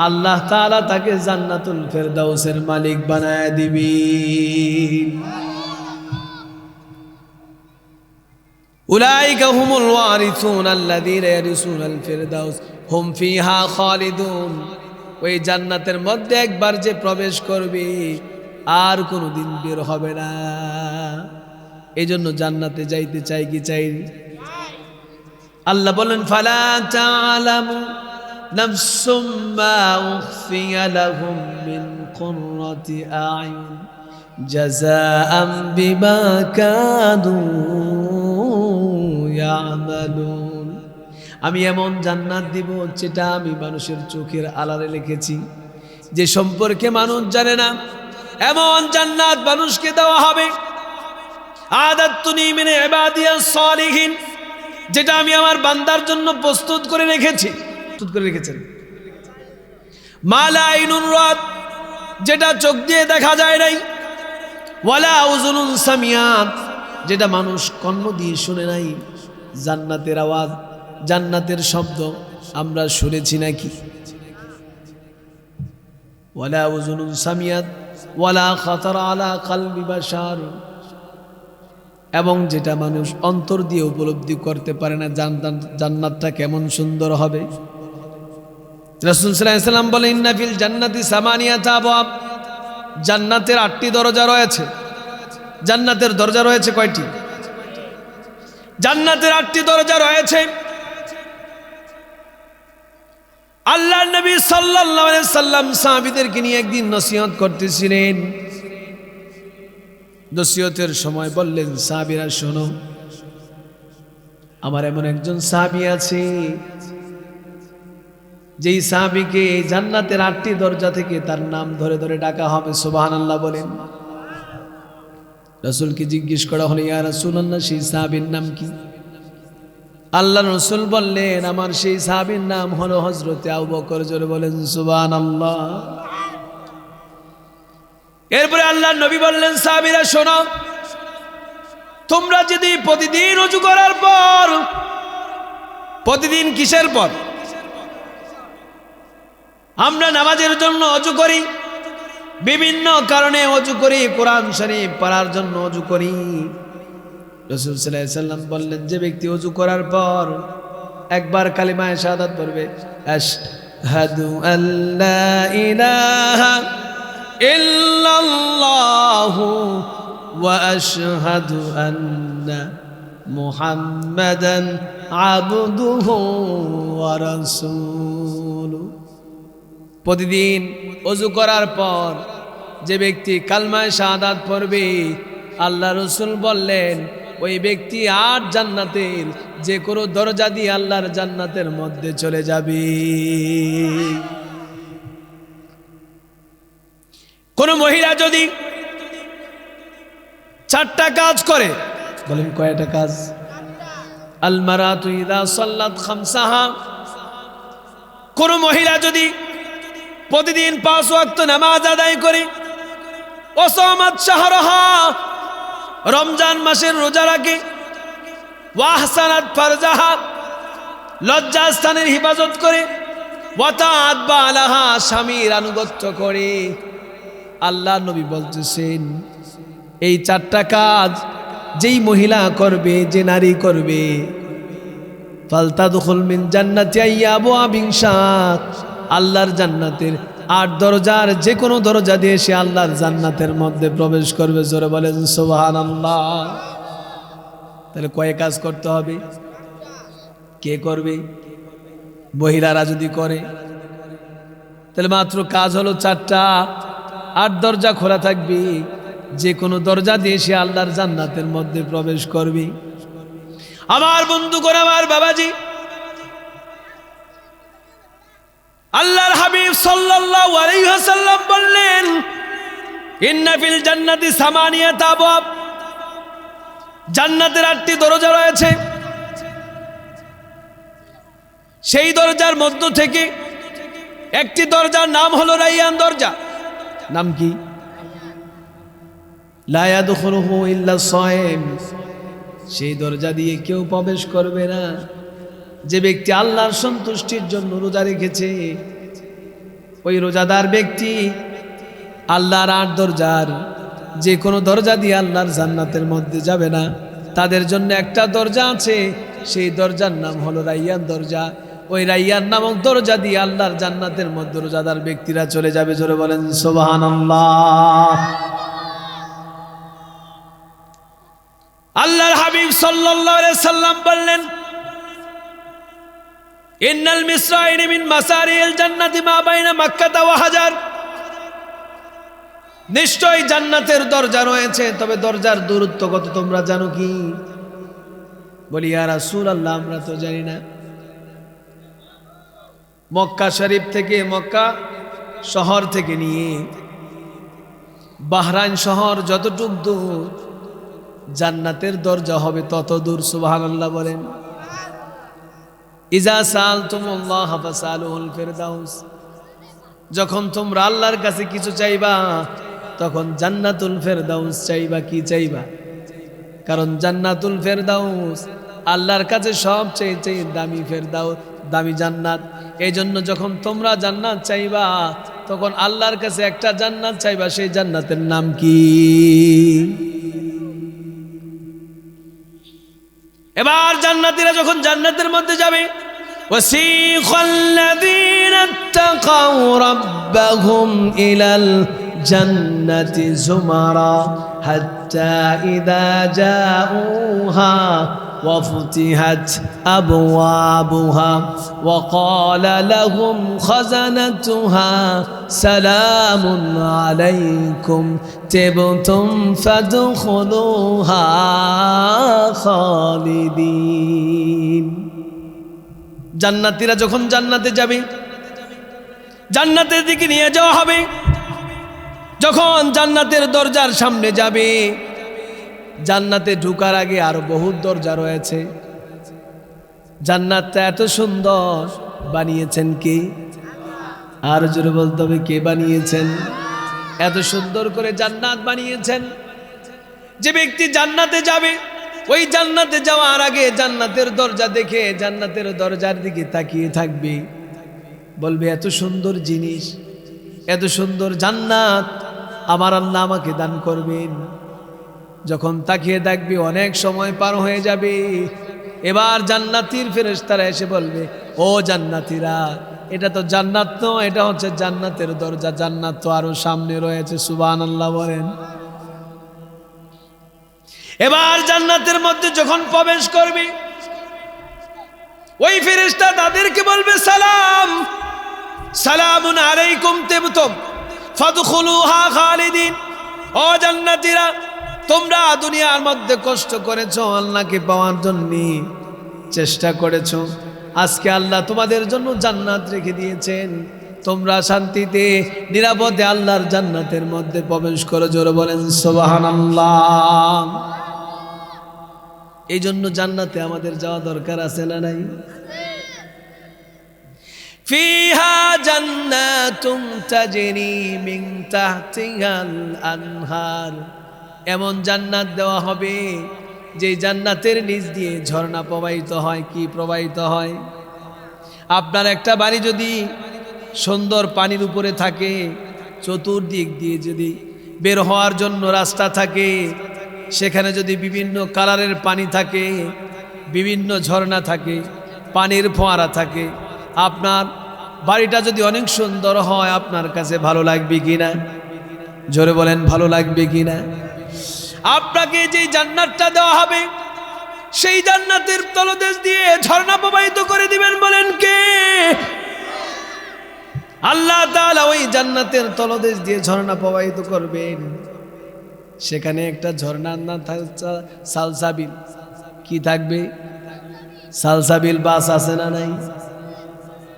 আল্লাহ তাআলা তাকে জান্নাতুল ফেরদাউসের মালিক বানায় দিবে। উলাইকা হুমুল ওয়ারিসুন আল্লাযীনা ইয়ারিসুনাল ফিরদাউস হুম ফিহা খালিদুন। ওই জান্নাতের মধ্যে একবার যে প্রবেশ করবে আর কোনোদিন বের হবে না। এই জন্য জান্নাতে যাইতে চাই কি চাই? আল্লাহ বলেন ফালা তা'লামু নাফসুম মা উখফিয়া লাহুম মিন কুররাতি আ'য়ুন জাযাআম বিমা কানু ইয়ামালুন। আমি এমন জান্নাত দিব যেটা আমি মানুষের চোখের আড়ালে লিখেছি, যে সম্পর্কে মানুষ জানে না, এমন জান্নাত মানুষকে দেওয়া হবে। আদাতুনি মিন ইবাদিয়াস সালিহিন, যেটা আমি আমার বান্দার জন্য প্রস্তুত করে রেখেছেন। মালা আইনুন রাত, যেটা চোখ দিয়ে দেখা যায় নাই, ওয়ালা উযুনুন সামিয়াত, যেটা মানুষ কর্ণ দিয়ে শুনে নাই। জান্নাতের আওয়াজ, জান্নাতের শব্দ আমরা শুনেছি নাকি? ওয়ালা উযুনুন সামিয়াত ওয়ালা খাতার আলা কলবি বাশার, এবং যেটা মানুষ অন্তর দিয়ে উপলব্ধি করতে পারে না জান্নাতটা কেমন সুন্দর হবে। রাসূল সাল্লাল্লাহু আলাইহি ওয়াসাল্লাম বলেন ইন্না ফিল জান্নাতি সামানিয়াতা আবওয়াব, জান্নাতের 8টি দরজা রয়েছে। জান্নাতের দরজা রয়েছে কয়টি? জান্নাতের 8টি দরজা রয়েছে। আল্লাহর নবী সাল্লাল্লাহু আলাইহি সাল্লাম সাহাবীদেরকে নিয়ে একদিন নসিহত করতেছিলেন। নসিহতের সময় বললেন, সাহাবীরা শোনো, আমার এমন একজন সাহাবী আছে, যেই সাহাবীকে জান্নাতের 8টি দরজা থেকে তার নাম ধরে ধরে ডাকা হবে। সুবহানাল্লাহ বলেন। রাসূলকে জিজ্ঞেস করা হলো, ইয়া রাসূলুল্লাহ, সেই সাহাবীর নাম কি? আল্লাহর রাসূল বললেন, আমার সেই সাহাবীর নাম হলো হযরতে আবু বকর। জোরে বলেন সুবহানাল্লাহ। এরপরে আল্লাহর নবী বললেন, সাহাবীরা শোনো, তোমরা যদি প্রতিদিন ওযু করার পর, প্রতিদিন কিসের পর? আমরা নামাজের জন্য ওযু করি, বিভিন্ন কারণে ওযু করি, কোরআন শরীফ পড়ার জন্য ওযু করি। রাসূল সাল্লাল্লাহু আলাইহি সাল্লাম বললেন, যে ব্যক্তি ওযু করার পর একবার কালিমায়ে শাহাদাত পড়বে, আশহাদু আল্লা ইলাহা ইল্লাল্লাহু ওয়া আশহাদু আন্না মুহাম্মাদান আবদুহু ওয়া রাসূলুহু। প্রতিদিন ওযু করার পর যে ব্যক্তি কালমায়ে শাহাদাত পড়বে, আল্লাহ রাসূল বললেন, ওই ব্যক্তি 8 জান্নাতের যে কোনো দরজা দিয়ে আল্লাহর জান্নাতের মধ্যে চলে যাবে। কোন মহিলা যদি 4টা কাজ করে, বলেন কয়টা কাজ? আল মারাতু ইযা সাল্লাত খামসাহা, কোন মহিলা যদি প্রতিদিন 5 ওয়াক্ত নামাজ আদায় করে, ও সামাত শাহরাহা, রমজান মাসের রোজা রাখে, ওয়াহসানাত ফারজাহা, লজ্জাস্থানের হিফাজত করে, ওয়াতাআত বালাহা, স্বামীর আনুগত্য করে। আল্লাহ নবী বলতেছেন, এই 4টা কাজ যেই মহিলা করবে, যে নারী করবে, ফালতাদখুল মিন জান্নাতি আবওয়াবিন শাত, আল্লাহর জান্নাতের 8 দরজার যে কোনো দরজা দিয়ে সে আল্লাহর জান্নাতের মধ্যে প্রবেশ করবে। জোরে বলেন সুবহানাল্লাহ। তাহলে কয় কাজ করতে হবে? কে করবে? মহিলারা যদি করে, তাহলে মাত্র কাজ হলো 4টা। 8 দরজা খোলা থাকবে, যে কোনো দরজা দিয়ে সে আল্লাহর জান্নাতের মধ্যে প্রবেশ করবে। আমার বন্ধুগণ, আমার বাবাজি, আল্লাহর হাবিব সাল্লাল্লাহু আলাইহি ওয়াসাল্লাম বললেন, ইন্না ফিল জান্নাতি সামানিয়াতা আবওয়াব, জান্নাতের 8টি দরজা রয়েছে। সেই দরজার মধ্য থেকে একটি দরজার নাম হলো রাইয়ান দরজা। নাম কি? লা ইয়াদখুলুহু ইল্লা সায়েম, সেই দরজা দিয়ে কেউ প্রবেশ করবে না। যে ব্যক্তি আল্লাহর সন্তুষ্টির জন্য রোজা রেখেছে, ওই রোজাদার ব্যক্তি আল্লাহর ৮ দরজার যে কোনো দরজা দিয়ে আল্লাহর জান্নাতের মধ্যে যাবে না। তাদের জন্য একটা দরজা আছে, সেই দরজার নাম হলো রাইয়ান দরজা। ওই রাইয়ান নামক দরজা দিয়ে আল্লাহর জান্নাতের মধ্যে রোজাদার ব্যক্তিরা চলে যাবে। জোরে বলেন সুবহানাল্লাহ। আল্লাহর হাবিব সাল্লাল্লাহু আলাইহি সাল্লাম বললেন, ইন্নাল মিসরাইনি মিন মাসারিল জান্নাতি মা বাইনা মক্কা ওয়া হাজার। নিশ্চয় জান্নাতের দরজা রয়েছে, তবে দরজার দূরত্ব কত তোমরা জানো কি? বলি ইয়া রাসূলুল্লাহ, আমরা তো জানি না। মক্কা শরীফ থেকে, মক্কা শহর থেকে নিয়ে বাহরাইন শহর যতটুক দূর, জান্নাতের দরজা হবে তত দূর। সুবহানাল্লাহ বলেন। ইজা সালতুমুল্লাহ ফাসালুহুল ফিরদাউস। যখন তোমরা আল্লাহর কাছে কিছু চাইবা, তখন জান্নাতুল ফেরদাউস চাইবা। কি চাইবা? কারণ জান্নাতুল ফেরদাউস আল্লাহর কাছে সবচেয়ে দামি ফেরদাউস, দামি জান্নাত। এই জন্য যখন তোমরা জান্নাত চাইবা, তখন আল্লাহর কাছে একটা জান্নাত চাইবা। সেই জান্নাতের নাম কি? এবার জান্নাতীরা যখন জান্নাতের মধ্যে যাবে, ওয়াসিখাল্লাযীনা ইত্তাকাউ রাব্বাহুম ইলাল জান্নাতি যুমারা হাত্তা ইযা জাউহা ওয়া ফুতিহাত আবওয়াবুহা ওয়া ক্বালা লাহুম খাযানাতুহা সালামুন আলাইকুম তিবতুম ফাদখুলুহা খালিদিন। জান্নাতীরা যখন জান্নাতে যাবে, জান্নাতের দিকে নিয়ে যাওয়া হবে। যখন জান্নাতের দরজার সামনে যাবে, জান্নাতে ঢোকার আগে আরো বহুত দরজা রয়েছে। জান্নাতটা এত সুন্দর বানিয়েছেন কে? আর জোরে বলতে হবে, কে বানিয়েছেন? এত সুন্দর করে জান্নাত বানিয়েছেন। যে ব্যক্তি জান্নাতে যাবে, ওই জান্নাতে যাওয়ার আগে জান্নাতের দরজা দেখে জান্নাতের দরজার দিকে তাকিয়ে থাকবে, বলবে এত সুন্দর জিনিস, এত সুন্দর জান্নাত আমার আল্লাহ আমাকে দান করবেন। যখন তাকিয়ে দেখবে, অনেক সময় পার হয়ে যাবে। এবার জান্নাতীর ফেরেশতারা এসে বলবে, ও জান্নাতীরা, এটা তো জান্নাত নয়, এটা হচ্ছে জান্নাতের দরজা। জান্নাত তো আরো সামনে রয়েছে। সুবহানাল্লাহ বলেন। এবার জান্নাতের মধ্যে যখন প্রবেশ করবে, ওই ফেরেশতা তাদেরকে বলবে, সালাম, সালামুন আলাইকুম তিবতুম ফাদখুলুহা খালিদিন। ও জান্নাতীরা, তোমরা দুনিয়ার মধ্যে কষ্ট করেছো, আল্লাহকে পাওয়ার জন্য চেষ্টা করেছো। আজকে আল্লাহ তোমাদের জন্য জান্নাত রেখে দিয়েছেন। তোমরা শান্তিতে নিরাপদে আল্লাহর জান্নাতের মধ্যে প্রবেশ করো। জোরে বলেন সুবহানাল্লাহ। এই জন্য জান্নাতে আমাদের যাওয়া দরকার আছে না নাই? ফিহা জান্নাতুম তাজরি মিন তাহতিহাল আনহার। এমন জান্নাত দেওয়া হবে যে জান্নাতের নিচ দিয়ে ঝর্ণা প্রবাহিত হয়। কি প্রবাহিত হয়? আপনার একটা বাড়ি যদি সুন্দর পানির উপরে থাকে, চতুর্দিক দিয়ে যদি বের হওয়ার জন্য রাস্তা থাকে, সেখানে যদি বিভিন্ন কালারের পানি থাকে, বিভিন্ন ঝর্ণা থাকে, পানির ফোয়ারা থাকে, আপনার বাড়িটা যদি অনেক সুন্দর হয়, আপনার কাছে ভালো লাগবে কিনা? জোরে বলেন, ভালো লাগবে কিনা? আপনাকে যে জান্নাতটা দেওয়া হবে, সেই জান্নাতের তলদেশ দিয়ে ঝর্ণা প্রবাহিত করে দিবেন। বলেন কে? আল্লাহ তাআলা ওই জান্নাতের তলদেশ দিয়ে ঝর্ণা প্রবাহিত করবেন। সেখানে একটা ঝর্ণার নাম সালসাবিল। কি থাকবে? সালসাবিল বাস আছে না নাই?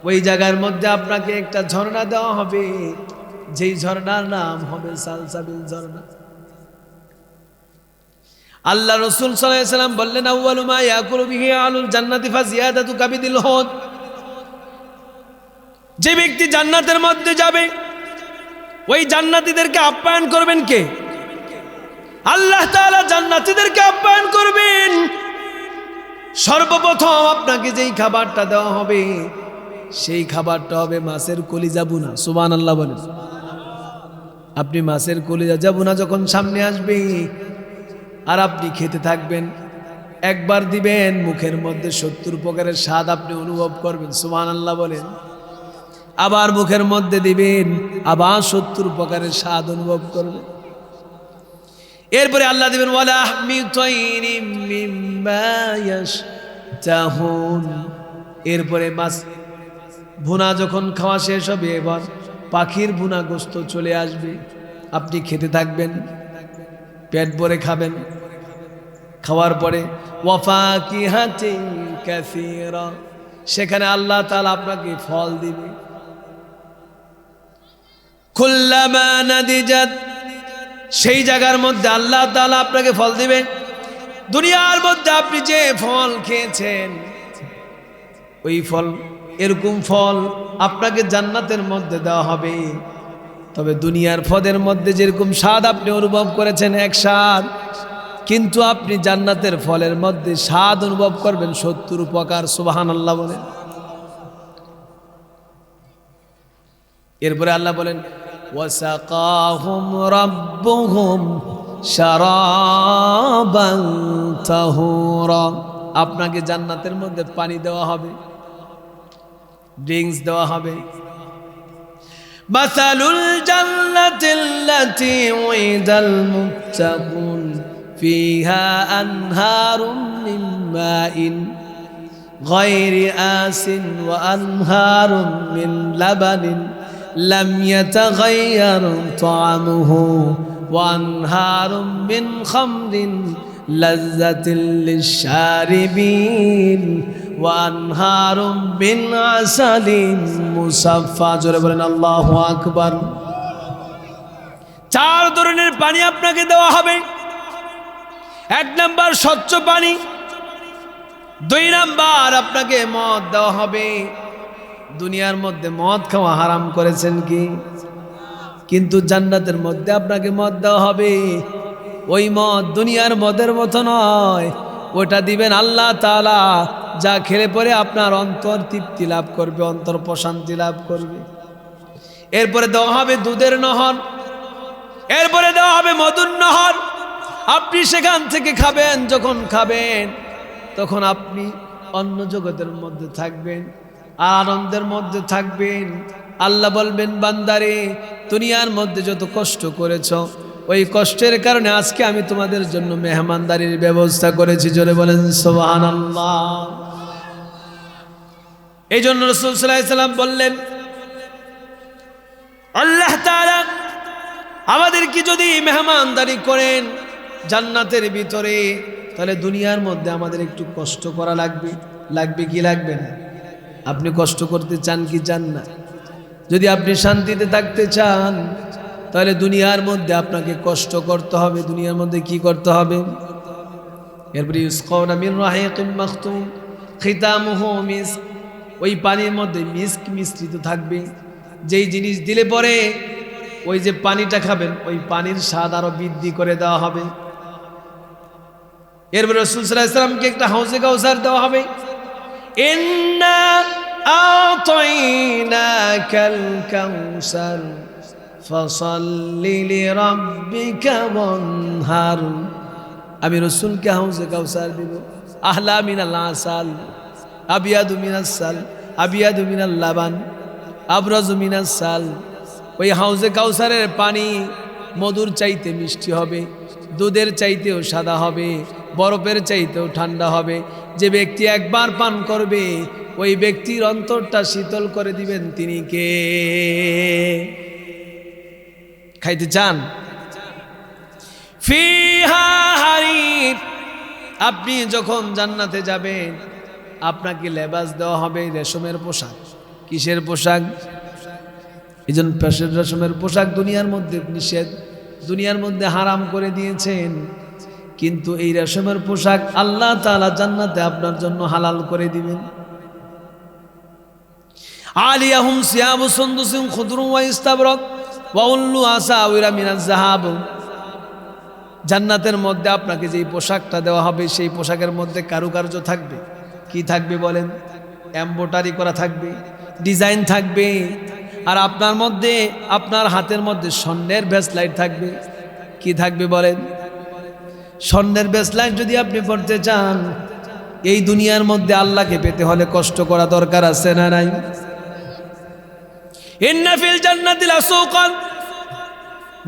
ওই জায়গার মধ্যে আপনাকে একটা ঝর্ণা দেওয়া হবে, যেই ঝর্ণার নাম হবে সালসাবিল ঝর্ণা। আল্লাহ রাসূল সাল্লাল্লাহু আলাইহি ওয়াসাল্লাম বললেন, আউয়ালু মা ইয়াকুলু বিহি আহলুল জান্নাতি ফাজিয়াদাতু কাবিদিল হুদ। যে ব্যক্তি জান্নাতের মধ্যে যাবে, ওই জান্নাতীদেরকে আপ্যায়ন করবেন কে? আল্লাহ তাআলা জান্নাতীদেরকে আপ্যায়ন করবেন। সর্বপ্রথম আপনাকে যেই খাবারটা দেওয়া হবে সেই খাবারটা হবে মাছের কলিজা বুনা। সুবহানাল্লাহ বলেন। আপনি মাছের কলিজা বুনা যখন সামনে আসবে আর আপনি খেতে থাকবেন, একবার দিবেন মুখের মধ্যে 70 প্রকারের স্বাদ আপনি অনুভব করবেন। সুবহানাল্লাহ বলেন। আবার মুখের মধ্যে দিবেন, আবার 70 প্রকারের স্বাদ অনুভব করবেন। এরপরে আল্লাহ দিবেন ওয়ালাহমি তাইরিম মিম্মা ইয়াশতাহুন। এরপরে মাছ ভুনা যখন খাওয়া শেষ হবে, এবার পাখির ভুনা গোশত চলে আসবে, আপনি খেতে থাকবেন, পেট ভরে খাবেন। খাওয়ার পরে ওয়াফাকিহাতিন কাসীরা, সেখানে আল্লাহ তাআলা আপনাকে ফল দিবে। কুল্লামা নাদিজাত, সেই জায়গার মধ্যে আল্লাহ তাআলা আপনাকে ফল দিবেন। দুনিয়ার মধ্যে আপনি যে ফল খেয়েছেন ওই ফল, এরকম ফল আপনাকে জান্নাতের মধ্যে দেওয়া হবে। তবে দুনিয়ার ফলের মধ্যে যেরকম স্বাদ আপনি অনুভব করেছেন এক স্বাদ, কিন্তু আপনি জান্নাতের ফলের মধ্যে স্বাদ অনুভব করবেন 70 প্রকার। সুবহানাল্লাহ বলেন। এরপরে আল্লাহ বলেন ওয়াসাকাহুম রাব্বুহুম শারাবান তাহুরা, আপনাকে জান্নাতের মধ্যে পানি দেওয়া হবে, ড্রিঙ্কস দেওয়া হবে। মাসালুল জান্নাতিল্লাতী উইদাল মুত্তাকুন ফিহা আনহারুম মিন মাইন গায়রি আসিন ওয়া আনহারুম মিন লাবানিন লাম ইয়াতাগায়্যার তা'আমুহু ওয়া আনহারুম মিন খামরিন লাযযাতিল লিশ-শারিবিন ওয়া আনহারুম মিন আসালিন মুসাফফা। জোরে বলেন আল্লাহু আকবার। 4 ধরনের পানি আপনাকে দেওয়া হবে। 1 নাম্বার স্বচ্ছ পানি, 2 নাম্বার আপনাকে মদ দেওয়া হবে। দুনিয়ার মধ্যে মদ খাওয়া হারাম করেছেন কি? কিন্তু জান্নাতের মধ্যে আপনাকে মদ দেওয়া হবে। ওই মদ দুনিয়ার মদের মতো নয়, ওটা দিবেন আল্লাহ তাআলা, যা খেলে পরে আপনার অন্তর তৃপ্তি লাভ করবে, অন্তর প্রশান্তি লাভ করবে। এরপরে দেওয়া হবে দুধের নহর, এরপরে দেওয়া হবে মধুর নহর। আপনি সেখান থেকে খাবেন, যখন খাবেন তখন আপনি অন্য জগতের মধ্যে থাকবেন, আনন্দের মধ্যে থাকবেন। আল্লাহ বলবেন বান্দারে, দুনিয়ার মধ্যে যত কষ্ট করেছ, ওই কষ্টের কারণে আজকে আমি তোমাদের জন্য মেহমানদারির ব্যবস্থা করেছি। জোরে বলেন সুবহানাল্লাহ। এই জন্য রাসূল সাল্লাল্লাহু আলাইহি সাল্লাম বললেন, আল্লাহ তাআলা আমাদেরকে যদি মেহমানদারি করেন জান্নাতের ভিতরে, তাহলে দুনিয়ার মধ্যে আমাদের একটু কষ্ট করা লাগবে। লাগবে কি লাগবে না? আপনি কষ্ট করতে চান কি চান না? যদি আপনি শান্তিতে থাকতে চান তাহলে দুনিয়ার মধ্যে আপনাকে কষ্ট করতে হবে। দুনিয়ার মধ্যে কি করতে হবে? এরপরে ইউসকাউনা মিন রাহিকিম মাখতুম খিতামুহু মিস্ক, ওই পানির মধ্যে মিস্ক মিশ্রিত থাকবে। যেই জিনিস দিলে পরে ওই যে পানিটা খাবেন, ওই পানির স্বাদ আরো বৃদ্ধি করে দেওয়া হবে। এরপরে রাসূল সাল্লাল্লাহু আলাইহি সাল্লামকে একটা হাউজে কাউসার দেওয়া হবে। ইন্না আ'তাইনাকাল কাউসার ফাসাল্লি লিরাব্বিকা ওয়ানহার। আমি রাসূলকে হাউজে কাউসার দিব। আহলা মিনাল আসাল আবিয়াদু মিনাস সাল আবিয়াদু মিনাল লাবান আবরাজু মিনাস সাল। ওই হাউজে কাউসারের পানি মধুর চাইতে মিষ্টি হবে, দুধের চাইতেও সাদা হবে, বরফের চাইতেও ঠান্ডা হবে। যে ব্যক্তি একবার পান করবে ওই ব্যক্তির অন্তরটা শীতল করে দিবেন তিনি কে? খাইতে চান? ফিহা হারির। আপনি যখন জান্নাতে যাবেন আপনাকে লেবাস দেওয়া হবে রেশমের পোশাক। কিসের পোশাক? এই জন্য পেশের রেশমের পোশাক দুনিয়ার মধ্যে নিষেধ, দুনিয়ার মধ্যে হারাম করে দিয়েছেন। কিন্তু এই রেশমের পোশাক আল্লাহ তাআলা জান্নাতে আপনার জন্য হালাল করে দিবেন। আলিয়াহুম সিয়াবু সুন্দুসিন খুদরুন ওয়া ইস্তাবরাক ওয়া উল্লু আসাউরা মিনাজ যাহাব। জান্নাতের মধ্যে আপনাকে যেই পোশাকটা দেওয়া হবে সেই পোশাকের মধ্যে কারুকার্য থাকবে। কি থাকবে বলেন? এমব্রয়ডারি করা থাকবে, ডিজাইন থাকবে। আর আপনার মধ্যে, আপনার হাতের মধ্যে স্বর্ণের ব্রেসলাইট থাকবে। কি থাকবে বলেন? স্বর্ণের ব্রেসলাইট যদি আপনি পড়তে চান, এই দুনিয়ার মধ্যে আল্লাহকে পেতে হলে কষ্ট করা দরকার আছে না নাই? ইন্না ফিল জান্নাতি লাসুকান,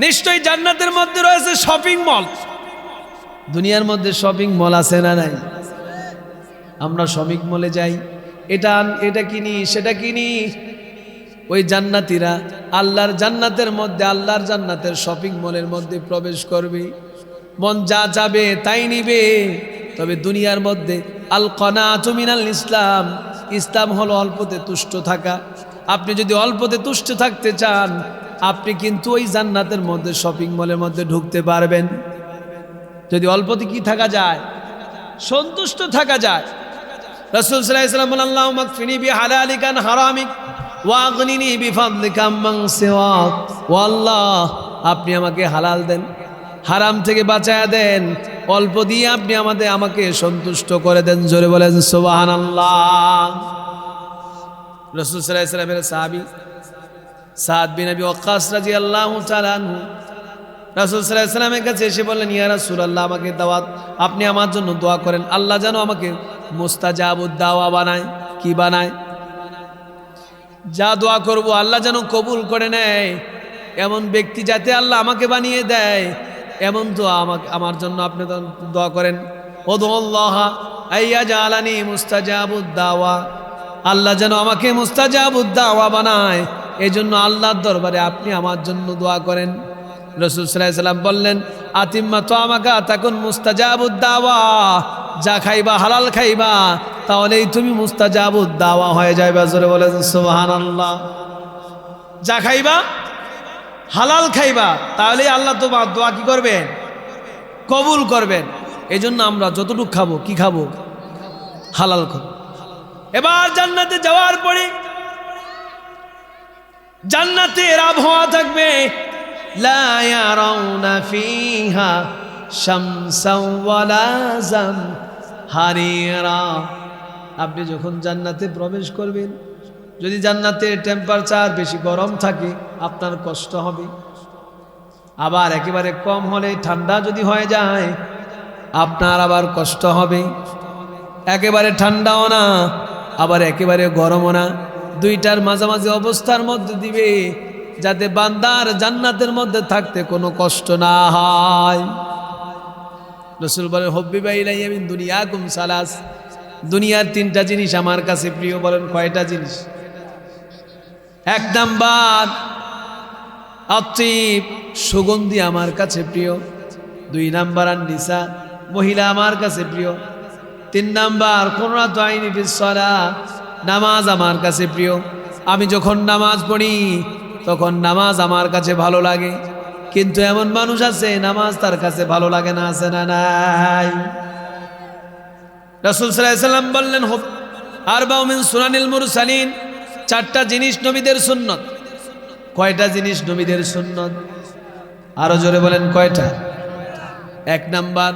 নিশ্চয়ই জান্নাতের মধ্যে রয়েছে শপিং মল। দুনিয়ার মধ্যে শপিং মল আছে না নাই? আমরা শপিং মলে যাই, এটা কিনি সেটা কিনি। ওই জান্নাতীরা আল্লাহর জান্নাতের মধ্যে, আল্লাহর জান্নাতের শপিং মলের মধ্যে প্রবেশ করবে, মন যা যাবে তাই নিবে। তবে দুনিয়ার মধ্যে আল কনাতু মিনাল ইসলাম, ইসলাম হলো অল্পতে তুষ্ট থাকা। আপনি যদি অল্পতে তুষ্ট থাকতে চান, আপনি কিন্তু ওই জান্নাতের মধ্যে শপিং মলের মধ্যে ঢুকতে পারবেন। যদি অল্পতে কি থাকা যায়? সন্তুষ্ট থাকা যায়। রাসূল সাল্লাল্লাহু আলাইহি ওয়াসাল্লাম বলেন, আল্লাহুম্মা কফিনি বিহালালিকা আন হারামিক ওয়া আগনিনি বিফাদলিকা আম্মান সিওয়াক। ও আল্লাহ, আপনি আমাকে হালাল দেন, হারাম থেকে বাঁচায়া দেন, অল্প দিয়ে আপনি আমাকে সন্তুষ্ট করে দেন। জোরে বলেন সুবহানাল্লাহ। রাসূল সাল্লাল্লাহু আলাইহি ওয়াসাল্লামের সাহাবী সাদ বিন আবি ওয়াক্কাস রাদিয়াল্লাহু তাআলা আনহু রাসূল সাল্লাল্লাহু আলাইহি ওয়াসাল্লামের কাছে এসে বললেন, ইয়া রাসূলুল্লাহ, আমাকে দাওয়াত, আপনি আমার জন্য দোয়া করেন, আল্লাহ যেন আমাকে মুস্তাজাবুদ দাওয়া বানায়। কি বানায়? যা দোয়া করব আল্লাহ যেন কবুল করে নেয়, এমন ব্যক্তি যাতে আল্লাহ আমাকে বানিয়ে দেয়, এমন দোয়া আমার জন্য আপনি দোয়া করেন। উদুল্লাহ আইয়াজআলানি মুস্তাজাবুদ দাওয়া, আল্লাহ যেন আমাকে মুস্তাজাবুদ দাওয়া বানায়, এজন্য আল্লাহর দরবারে আপনি আমার জন্য দোয়া করেন। রাসূল সাল্লাল্লাহু আলাইহি ওয়াসাল্লাম বললেন, আতিম্মা তাআমাকা তাকুন মুস্তাজাবুদ দাওয়া, যা খাইবা হালাল খাইবা, তাহলেই তুমি মুস্তাজাবুদ দাওয়া হয়ে যাবে। জোরে বলেন সুবহানাল্লাহ। যা খাইবা হালাল খাইবা, তাহলেই আল্লাহ তোমার দোয়া কি করবেন? কবুল করবেন। এই জন্য আমরা যতটুকু খাবো, কি খাবো? হালাল খাবো। এবার জান্নাতে যাওয়ার পরে জান্নাতের আবহাওয়া থাকবে, লা ইয়ারাউনা ফিহা শামসাও ওয়ালা জামহারিরা। আপনি যখন জান্নাতে প্রবেশ করবেন, যদি জান্নাতের টেম্পারেচার বেশি গরম থাকে আপনার কষ্ট হবে, আবার একেবারে কম হলে ঠান্ডা যদি হয়ে যায় আপনার আবার কষ্ট হবে। একেবারে ঠান্ডাও না, আবার একেবারে গরমও না, দুইটার মাঝামাঝি অবস্থার মধ্যে দিবে, যাতে বান্দার জান্নাতের মধ্যে থাকতে কোনো কষ্ট না হয়। রাসূল বলেন, হুব্বিবা ইলাইয়া মিন দুনিয়াকুম সালাস, দুনিয়ার তিনটা জিনিস আমার কাছে প্রিয়। বলেন কয়টা জিনিস? এক নাম্বার আতিব, সুগন্ধি আমার কাছে প্রিয়। দুই নাম্বার আন-নিসা, মহিলা আমার কাছে প্রিয়। তিন নাম্বার কুররাতু আইনি ফিস সালাহ, নামাজ আমার কাছে প্রিয়। আমি যখন নামাজ পড়ি তখন নামাজ আমার কাছে ভালো লাগে, কিন্তু এমন মানুষ আছে নামাজ তার কাছে ভালো লাগে না, আছে না নাই? রাসূল সাল্লাল্লাহু আলাইহি ওয়াসাল্লাম বললেন, আরবাউ মিন সুনানিল মুরসালিন, চারটা জিনিস নবীদের সুন্নত। কয়টা জিনিস নবীদের সুন্নত? আরো জোরে বলেন কয়টা? এক নাম্বার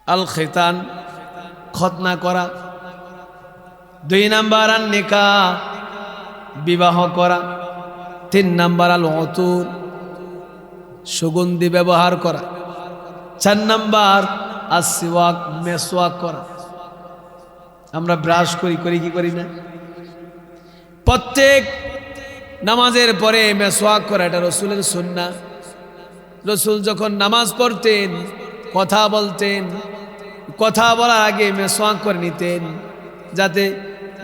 আল খিতান, খতনা করা। দুই নাম্বার আন নিকাহ, বিবাহ করা। তিন নাম্বার আল উতুর, সুগন্ধি ব্যবহার করা। চার নাম্বার আসওয়াক, মেসওয়াক করা। আমরা ব্রাশ করি কি করি না? প্রত্যেক নামাজের পরে মেসওয়াক করা, এটা রাসূলের সুন্নাহ। রাসূল যখন নামাজ পড়তেন, কথা বলতেন, কথা বলার আগে মেসওয়াক করে নিতেন, যাতে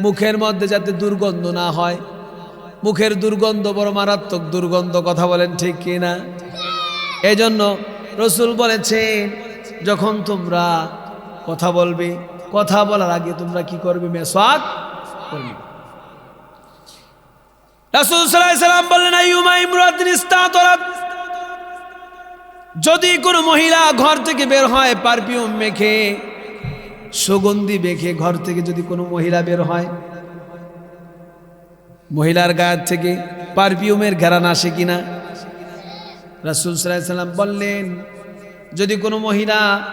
মুখের মধ্যে যাতে দুর্গন্ধ না হয়। মুখের দুর্গন্ধ বড় মারাত্মক দুর্গন্ধ, কথা বলেন ঠিক কিনা? এই জন্য রাসূল বলেছেন, যখন তোমরা কথা বলবে, কথা বলার আগে তোমরা কি করবে? মেসওয়াক করবে। রাসূল সাল্লাল্লাহু আলাইহি ওয়াসাল্লাম বললেন, আইয়ুমা ইমরাতিন ইস্তাতারাত, যদি কোনো মহিলা ঘর থেকে বের হয় পারফিউম মেখে, সুগন্ধি মেখে ঘর থেকে যদি কোনো মহিলা বের হয়, মহিলার গায়ের থেকে পারফিউমের ঘ্রাণ আসে কিনা? রাসূল সাল্লাল্লাহু আলাইহি সাল্লাম বললেন, যদি কোনো মহিলা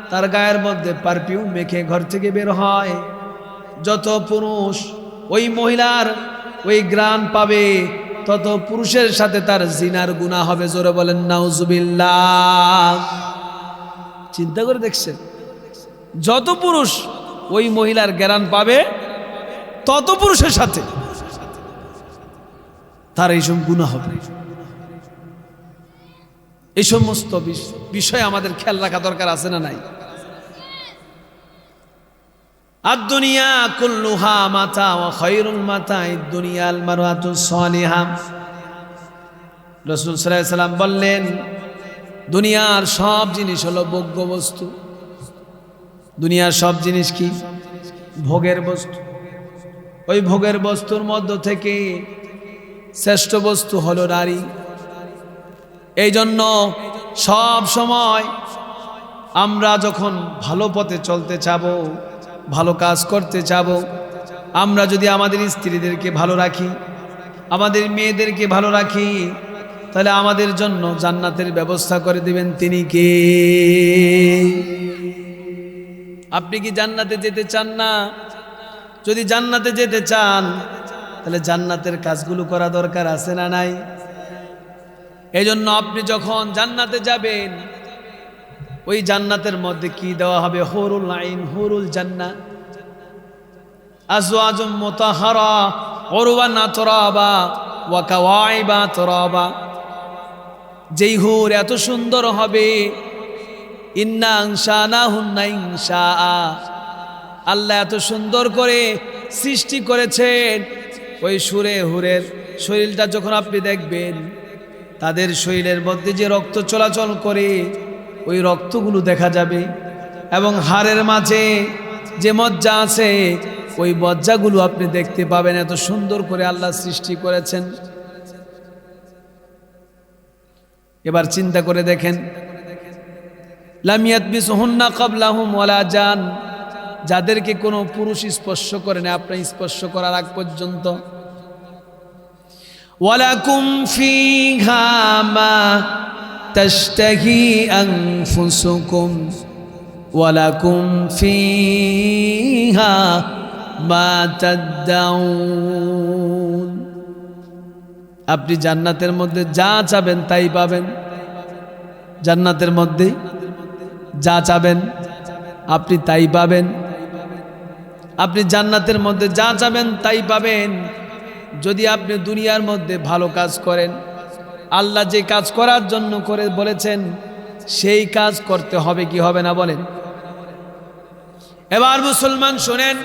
তার গায়ের মধ্যে পারফিউম মেখে ঘর থেকে বের হয়, যত পুরুষ ওই মহিলার ওই ঘ্রাণ পাবে, তত পুরুষের সাথে তার জিনার গুনাহ হবে। জোরে বলেন নাউজুবিল্লাহ। চিন্তা করে দেখছেন, যত পুরুষ ওই মহিলার ঘ্রাণ পাবে, তত পুরুষের সাথে তার এইসব গুনাহ হবে। এই সমস্ত বিষয় আমাদের খেয়াল রাখা দরকার আছে না নাই? আদ-দুনিয়া কুল্লুহা মাতা ওয়া খায়রুল মাতা'id দুনিয়া আল মারআতু সালিহা। রাসূল সাল্লাল্লাহু আলাইহি সাল্লাম বললেন, দুনিয়ার সব জিনিস হলো ভোগ্য বস্তু। দুনিয়ার সব জিনিস কি? ভোগের বস্তু। ওই ভোগের বস্তুর মধ্য থেকে শ্রেষ্ঠ বস্তু হলো নারী। এই জন্য সব সময় আমরা যখন ভালো পথে চলতে চাবো, ভালো কাজ করতে চাবো, আমরা যদি আমাদের স্ত্রীদেরকে ভালো রাখি, আমাদের মেয়েদেরকে ভালো রাখি, তাহলে আমাদের জন্য জান্নাতের ব্যবস্থা করে দিবেন তিনি কে? আপনি কি জান্নাতে যেতে চান না? যদি জান্নাতে যেতে চান, তাহলে জান্নাতের কাজগুলো করা দরকার আছে না নাই? এই জন্য আপনি যখন জান্নাতে যাবেন, ওই জান্নাতের মধ্যে কি দেওয়া হবে? হুরুল আইন, হুরুল জান্নাহ, আজওয়াজুম মুতাহহারা, উরওয়ান আতরাবা ওয়া কাওয়াইবা আতরাবা। যেই হুর এত সুন্দর হবে, ইন্না আনশানাহুন্না ইনশাআ, আল্লাহ এত সুন্দর করে সৃষ্টি করেছেন। ওই সুরে হুরের শরীরটা যখন আপনি দেখবেন, তাদের শরীরের মধ্যে যে রক্ত চলাচল করে, ওই রক্তগুলো দেখা যাবে, এবং হাড়ের মাঝে যে মজ্জা আছে, ওই মজ্জাগুলো আপনি দেখতে পাবেন। এত সুন্দর করে আল্লাহ সৃষ্টি করেছেন। এবার চিন্তা করে দেখেন, লাম ইয়াতমিসহুন্না ক্বাবলাহুম ওয়ালা জান, যাদেরকে কোনো পুরুষ স্পর্শ করে না আপনি স্পর্শ করার আগ পর্যন্ত। ওয়ালাকুম ফিহা মা তাশতাহি আনফুসুকুম ওয়ালাকুম ফিহা মা তাদউন। আপনি জান্নাতের মধ্যে যা চাবেন তাই পাবেন। জান্নাতের মধ্যে যা চাবেন আপনি তাই পাবেন। আপনি জান্নাতের মধ্যে যা চাবেন তাই পাবেন। যদি আপনি দুনিয়ার মধ্যে ভালো কাজ করেন, আল্লাহ যে কাজ করার জন্য করে বলেছেন, সেই কাজ করতে হবে কি হবে না বলেন? এবার মুসলমান শোনেন,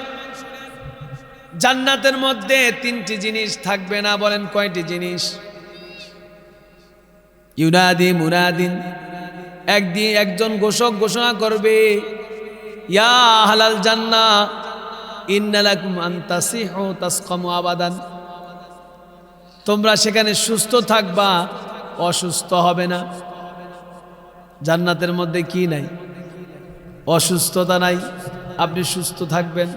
জান্নাতের মধ্যে তিনটি জিনিস থাকবে না, বলেন কয়টি জিনিস? ইউনাদি মুনাদিন, একদিন একজন ঘোষক ঘোষণা করবে, ইয়া আহলাল জান্নাহ ইন্না লাকুম আন তাসিহু তাসকামু আবাদান। তোমরা সেখানে সুস্থ থাকবা, অসুস্থ হবে না। জান্নাতের মধ্যে কি নাই? অসুস্থতা নাই, আপনি সুস্থ থাকবেন।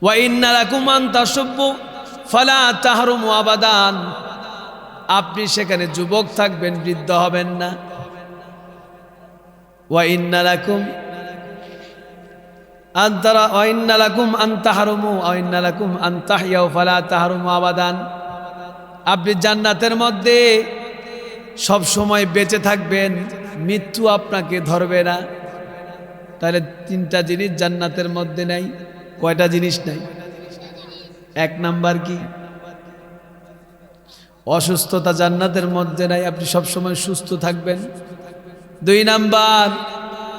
ওয়া ইন্না লাকুম আন তাশুব্বু ফালা তাহরুমু আবাদান, আপনি সেখানে যুবক থাকবেন, বৃদ্ধ হবেন না। ওয়া ইন্না লাকুম আনতারা ওয়া ইন্না লাকুম আন তাহরুমু ওয়া ইন্না লাকুম আন তাহইয়াউ ফালা তাহরুমু আবাদান, আপনি জান্নাতের মধ্যে সব সময় বেঁচে থাকবেন, মৃত্যু আপনাকে ধরবে না। তাহলে তিনটা জিনিস জান্নাতের মধ্যে নাই। কয়টা জিনিস নাই? এক নাম্বার কি? অসুস্থতা জান্নাতের মধ্যে নাই, আপনি সব সময় সুস্থ থাকবেন। দুই নাম্বার,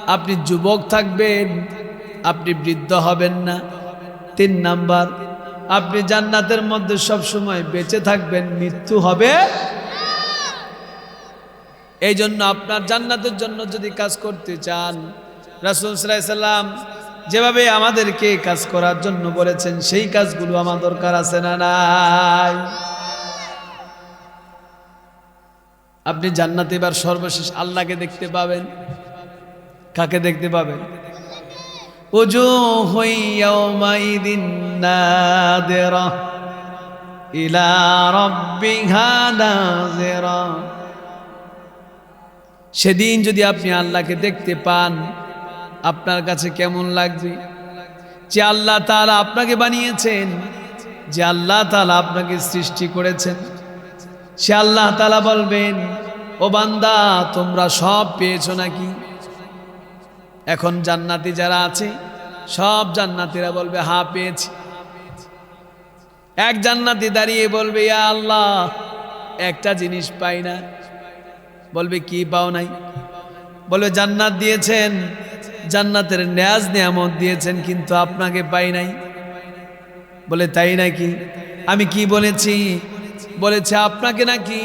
আপনি যুবক থাকবেন, আপনি বৃদ্ধ হবেন না। তিন নাম্বার, আপনি জান্নাতের মধ্যে সব সময় বেঁচে থাকবেন, মৃত্যু হবে। এই জন্য আপনার জান্নাতের জন্য যদি কাজ করতে চান, রাসূল সাল্লাল্লাহু আলাইহি সাল্লাম যেভাবে আমাদেরকে কাজ করার জন্য বলেছেন, সেই কাজগুলো আমার দরকার আছে না নাই? আপনি জান্নাতে এবার সর্বশেষ আল্লাহকে দেখতে পাবেন। কাকে দেখতে পাবেন? উজুহু ইয়াওমাইদিন নাদিরা ইলা রাব্বিহা নাযিরা। সেদিন যদি আপনি আল্লাহকে দেখতে পান, আপনার কাছে কেমন লাগবে? যে আল্লাহ তাআলা আপনাকে বানিয়েছেন, যে আল্লাহ তাআলা আপনাকে সৃষ্টি করেছেন, সে আল্লাহ তাআলা বলবেন, ও বান্দা তোমরা সব পেয়েছো নাকি? এখন জান্নাতি যারা আছে সব জান্নাতীরা বলবে হ্যাঁ পেয়েছি। এক জান্নাতি দাঁড়িয়ে বলবে, ইয়া আল্লাহ একটা জিনিস পাই না। বলবে কি পাও নাই? বলবে জান্নাত দিয়েছেন, জান্নাতের নেয়াজ নেয়ামত দিয়েছেন, কিন্তু আপনাকে পাই নাই। বলে তাই নাকি? আমি কি বলেছি? বলেছে আপনাকে নাকি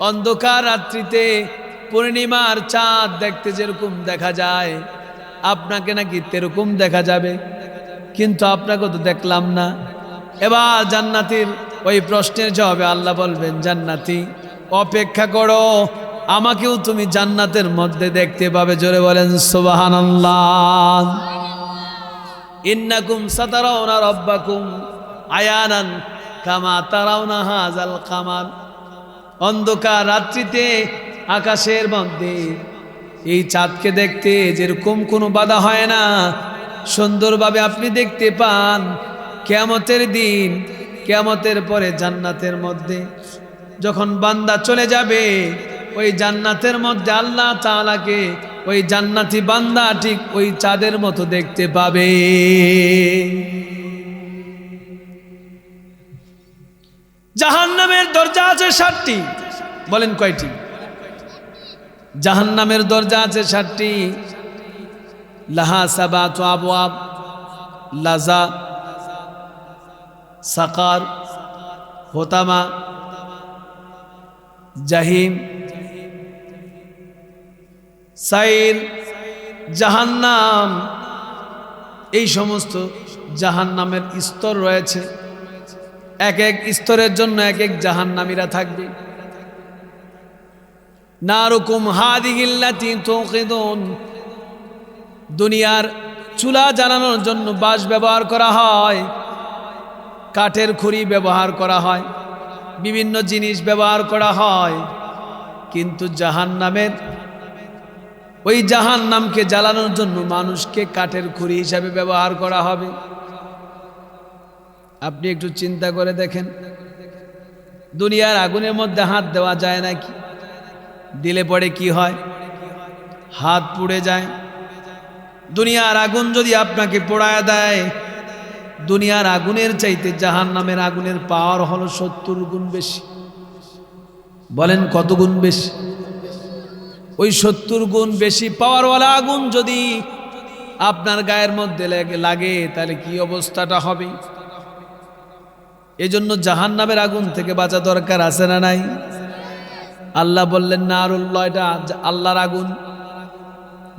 অন্ধকার রাত্রিতে পূর্ণিমার চাঁদ দেখতে যেরকম দেখা যায়, আপনাকে নাকি তেরকম দেখা যাবে, কিন্তু আপনাকে তো দেখলাম না। এবার জান্নাতীর ওই প্রশ্নের জবাবে আল্লাহ বলবেন, জান্নাতি অপেক্ষা করো, আমাকেও তুমি জান্নাতের মধ্যে দেখতে পাবে। জোরে বলেন সুবহানাল্লাহ। ইন্নাকুম সাতারাউনা রাব্বাকুম আয়ানান কামা তারাউনা হাযাল কামার। অন্ধকার রাত্রিতে আকাশের মধ্যে এই চাঁদকে দেখতে যেরকম কোনো বাধা হয় না, সুন্দরভাবে আপনি দেখতে পান। কিয়ামতের দিন, কিয়ামতের পরে জান্নাতের মধ্যে যখন বান্দা চলে যাবে, ওই জান্নাতের মধ্যে আল্লাহ তাআলাকে ওই জান্নাতি বান্দা ঠিক ওই চাঁদের মতো দেখতে পাবে। জাহান্নামের দরজা আছে 7টি। বলেন কয়টি? জাহান্নামের দরজা আছে 7টি। লাহা সাবাতু আবওয়াব, লাজা, সাকার, হোতামা, জাহিম, সাইর, জাহান্নাম। এই সমস্ত জাহান্নামের স্তর রয়েছে। এক এক স্তরের জন্য এক এক জাহান্নামীরা থাকবে। নারুকুম হাদিহিল্লাতী তুকিদুন। দুনিয়ার চুলা জ্বালানোর জন্য বাঁশ ব্যবহার করা হয়, কাঠের খড়ি ব্যবহার করা হয়, বিভিন্ন জিনিস ব্যবহার করা হয়, কিন্তু জাহান্নামের ওই জাহান্নামকে জ্বালানোর জন্য মানুষকে কাঠের খড়ি হিসাবে ব্যবহার করা হবে। আপনি একটু চিন্তা করে দেখেন, দুনিয়ার আগুনের মধ্যে হাত দেওয়া যায় নাকি? দিলে পরে কি হয়? হাত পুড়ে যায়। দুনিয়ার আগুন যদি আপনাকে পোড়ায় দেয়, দুনিয়ার আগুনের চাইতে জাহান্নামের আগুনের পাওয়ার হলো 70 গুণ বেশি। বলেন কত গুণ বেশি? ওই 70 গুণ বেশি পাওয়ারওয়ালা আগুন যদি আপনার গায়ের মধ্যে লাগে, তাহলে কি অবস্থাটা হবে? এজন্য জাহান্নামের আগুন থেকে বাঁচা দরকার, আছে না নাই? আল্লাহ বললেন নারুল্লাহ, এটা আল্লাহর আগুন।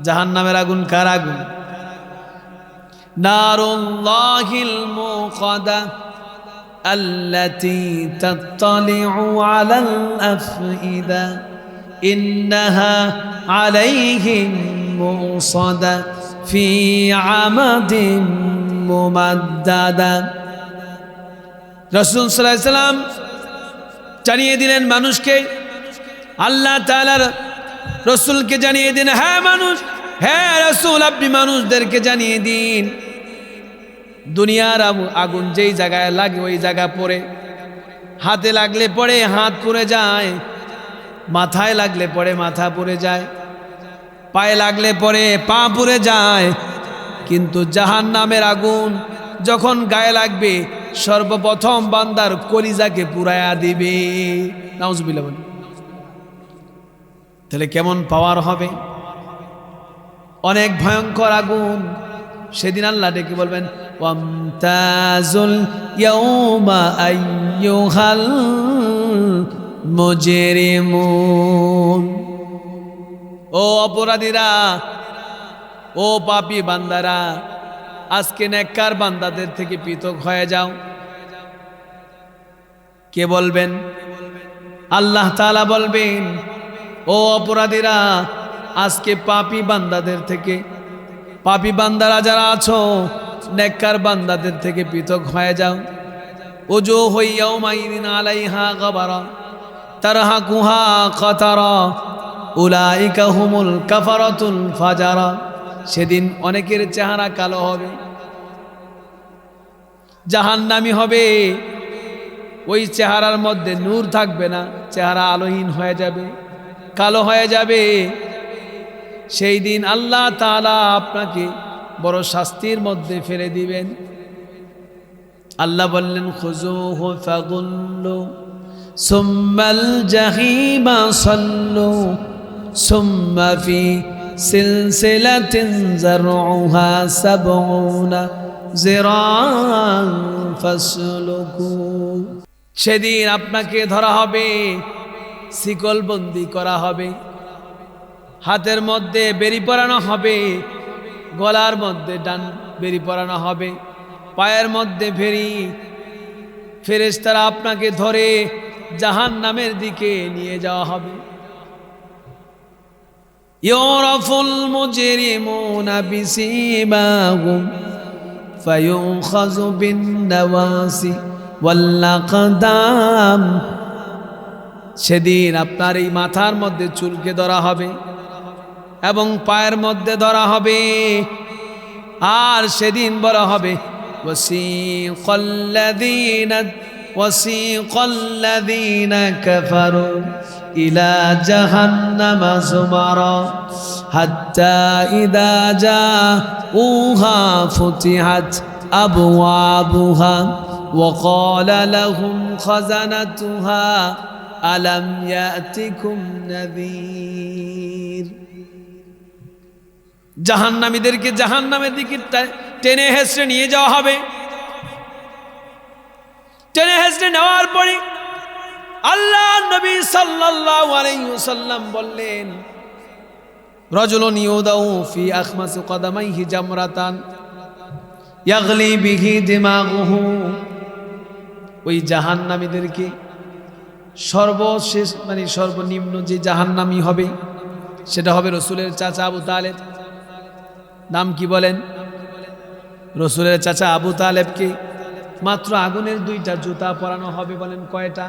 জাহান্নামের আগুন কার আগুন? নারুল্লাহিল মুকাদা আল্লাতী তাত্তালিউ আলাল আফইদা ইন্নাহা আলাইহিম মুসাদা ফি আমাদিন মুমাদ্দাদা। রাসূল সাল্লাল্লাহু আলাইহি সাল্লাম জানিয়ে দিলেন মানুষকে, আল্লাহ তাআলার রাসূলকে জানিয়ে দিন, হ্যাঁ মানুষ, হ্যাঁ রাসূল আপনি মানুষদেরকে জানিয়ে দিন, দুনিয়ার আগুন যেই জায়গায় লাগে ওই জায়গা পড়ে, হাতে লাগলে পড়ে হাত পুড়ে যায়, মাথায় লাগলে পড়ে মাথা পুড়ে যায়, পায়ে লাগলে পড়ে পা পুড়ে যায়, কিন্তু জাহান্নামের আগুন যখন গায়ে লাগবে সর্বপ্রথম বান্দার কলিজাকে পুরায়া দিবে। নাউজুবিল্লাহ। বলেন তাহলে কেমন পাওয়ার হবে? অনেক ভয়ঙ্কর আগুন। সেদিন আল্লাহ ডেকে বলবেন, ওয়ামতাজুল ইয়াউমা আইয়ুহাল মুজরিমুন। ও অপরাধীরা, ও পাপী বান্দারা, আজকে নেককার বান্দাদের থেকে পৃথক হয়ে যাও। কে বলবেন? আল্লাহ তাআলা বলবেন, ও অপরাধীরা, আজকে পাপী বান্দাদের থেকে, পাপী বান্দারা যারা আছো, নেককার বান্দাদের থেকে পৃথক হয়ে যাও। উজুহু ইয়াওমাইযিন আলাইহা গাবারা তারহাকুহা কাতারা উলাইকা হুমুল কাফারাতুল ফাজারা। সেদিন অনেকের চেহারা কালো হবে, জাহান্নামী হবে, ওই চেহারার মধ্যে নূর থাকবে না, চেহারা আলোহীন হয়ে যাবে, কালো হয়ে যাবে। সেই দিন আল্লাহ তাআলা আপনাকে বড় শাস্তির মধ্যে ফেলে দিবেন। আল্লাহ বললেন খুযুহু ফাগুল্লু সুম্মাল জাহিমা সাল্লু সুম্মা ফি সিলসিলাতিন যারউহা সাবউনা যিরাআন ফাসলুকু। সেদিন আপনাকে ধরা হবে, শিকলবন্দি করা হবে, হাতের মধ্যে বেড়ি পরানো হবে, গলার মধ্যে ডান বেড়ি পরানো হবে, পায়ের মধ্যে বেড়ি। ফেরেশতারা আপনাকে ধরে জাহান্নামের দিকে নিয়ে যাওয়া হবে। ইউরাফুল মুজরিমুনা বিসীমাহুম ফায়ুখাযু বিন-নাওয়াসি ওয়াল-আকদাম। সেদিন আপনার এই মাথার মধ্যে চুলকে ধরা হবে এবং পায়ের মধ্যে ধরা হবে। আর সেদিন বলা হবে ওয়াসিকাল্লাযীনা কাফারু ইলা জাহান্নামা যুমারা হাত্তা ইযা জাউহা ফুতিহাত আবওয়াবুহা ওয়া ক্বালা লাহুম খাযানাতুহা আলাম ইয়াতিকুম নাযীর। জাহান্নামীদেরকে জাহান্নামের দিকে টেনে হেঁচড়ে নিয়ে যাওয়া হবে। টেনে হেঁচড়ে নেওয়ার পরে আল্লাহ নবী সাল্লাল্লাহু আলাইহি ওয়াসাল্লাম বললেন রাজুলুন ইউদাউ ফি আখমাসি কদামাইহি জামরাতান ইয়াগলি বিহি দিমাগুহু। ওই জাহান্নামীদেরকে সর্বশেষ মানে সর্বনিম্ন যে জাহান্নামী হবে সেটা হবে রসুলের চাচা আবু তালেব। নাম কি বলেন? রসুলের চাচা আবু তালেবকে মাত্র আগুনের 2টা জুতা পরানো হবে। বলেন কয়টা?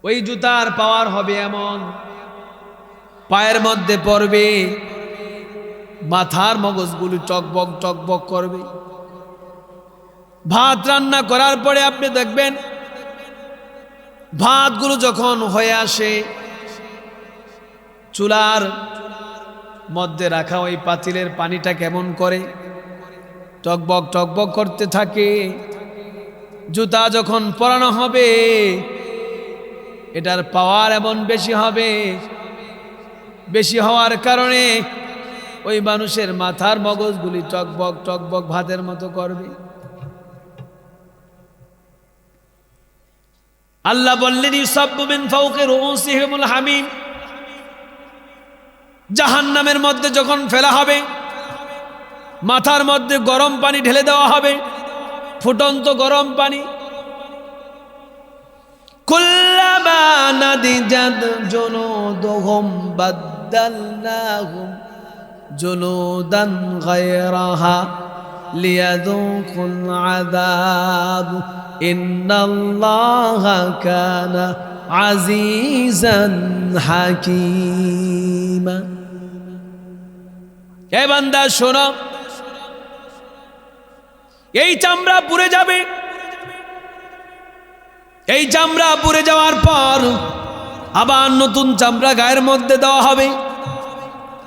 ওই জুতার পাওয়ার হবে এমন, পায়ের মধ্যে পড়বে, মাথার মগজগুলো টকবক টকবক করবে। ভাত রান্না করার পরে আপনি দেখবেন ভাতগুলো যখন হয়ে আসে, চুলার মধ্যে রাখা ওই পাতিলের পানিটা কেমন করে টকবক টকবক করতে থাকে। জুতা যখন পরানো হবে এটার পাওয়ার এমন বেশি হবে, বেশি হওয়ার কারণে ওই মানুষের মাথার মগজগুলি টকবক টকবক ভাতের মতো করবে। আল্লাহ বললেন ইউসাব্বু মিন ফাওকি রুউসিহিমুল হামিম। জাহান্নামের মধ্যে যখন ফেলা হবে মাথার মধ্যে গরম পানি ঢেলে দেওয়া হবে, ফুটন্ত গরম পানি। কুল্লামা নাদিজাত জুলুদুহুম বাদদালনাহুম জুলুদান গায়রাহা লিয়াযুকুল আযাব ইন্নাল্লাহা কানা আজিজান হাকীমা। এ বান্দা শোনো, এই চামড়া পুড়ে যাবে। এই চামড়া পুড়ে যাওয়ার পর আবার নতুন চামড়া গায়ের মধ্যে দেওয়া হবে,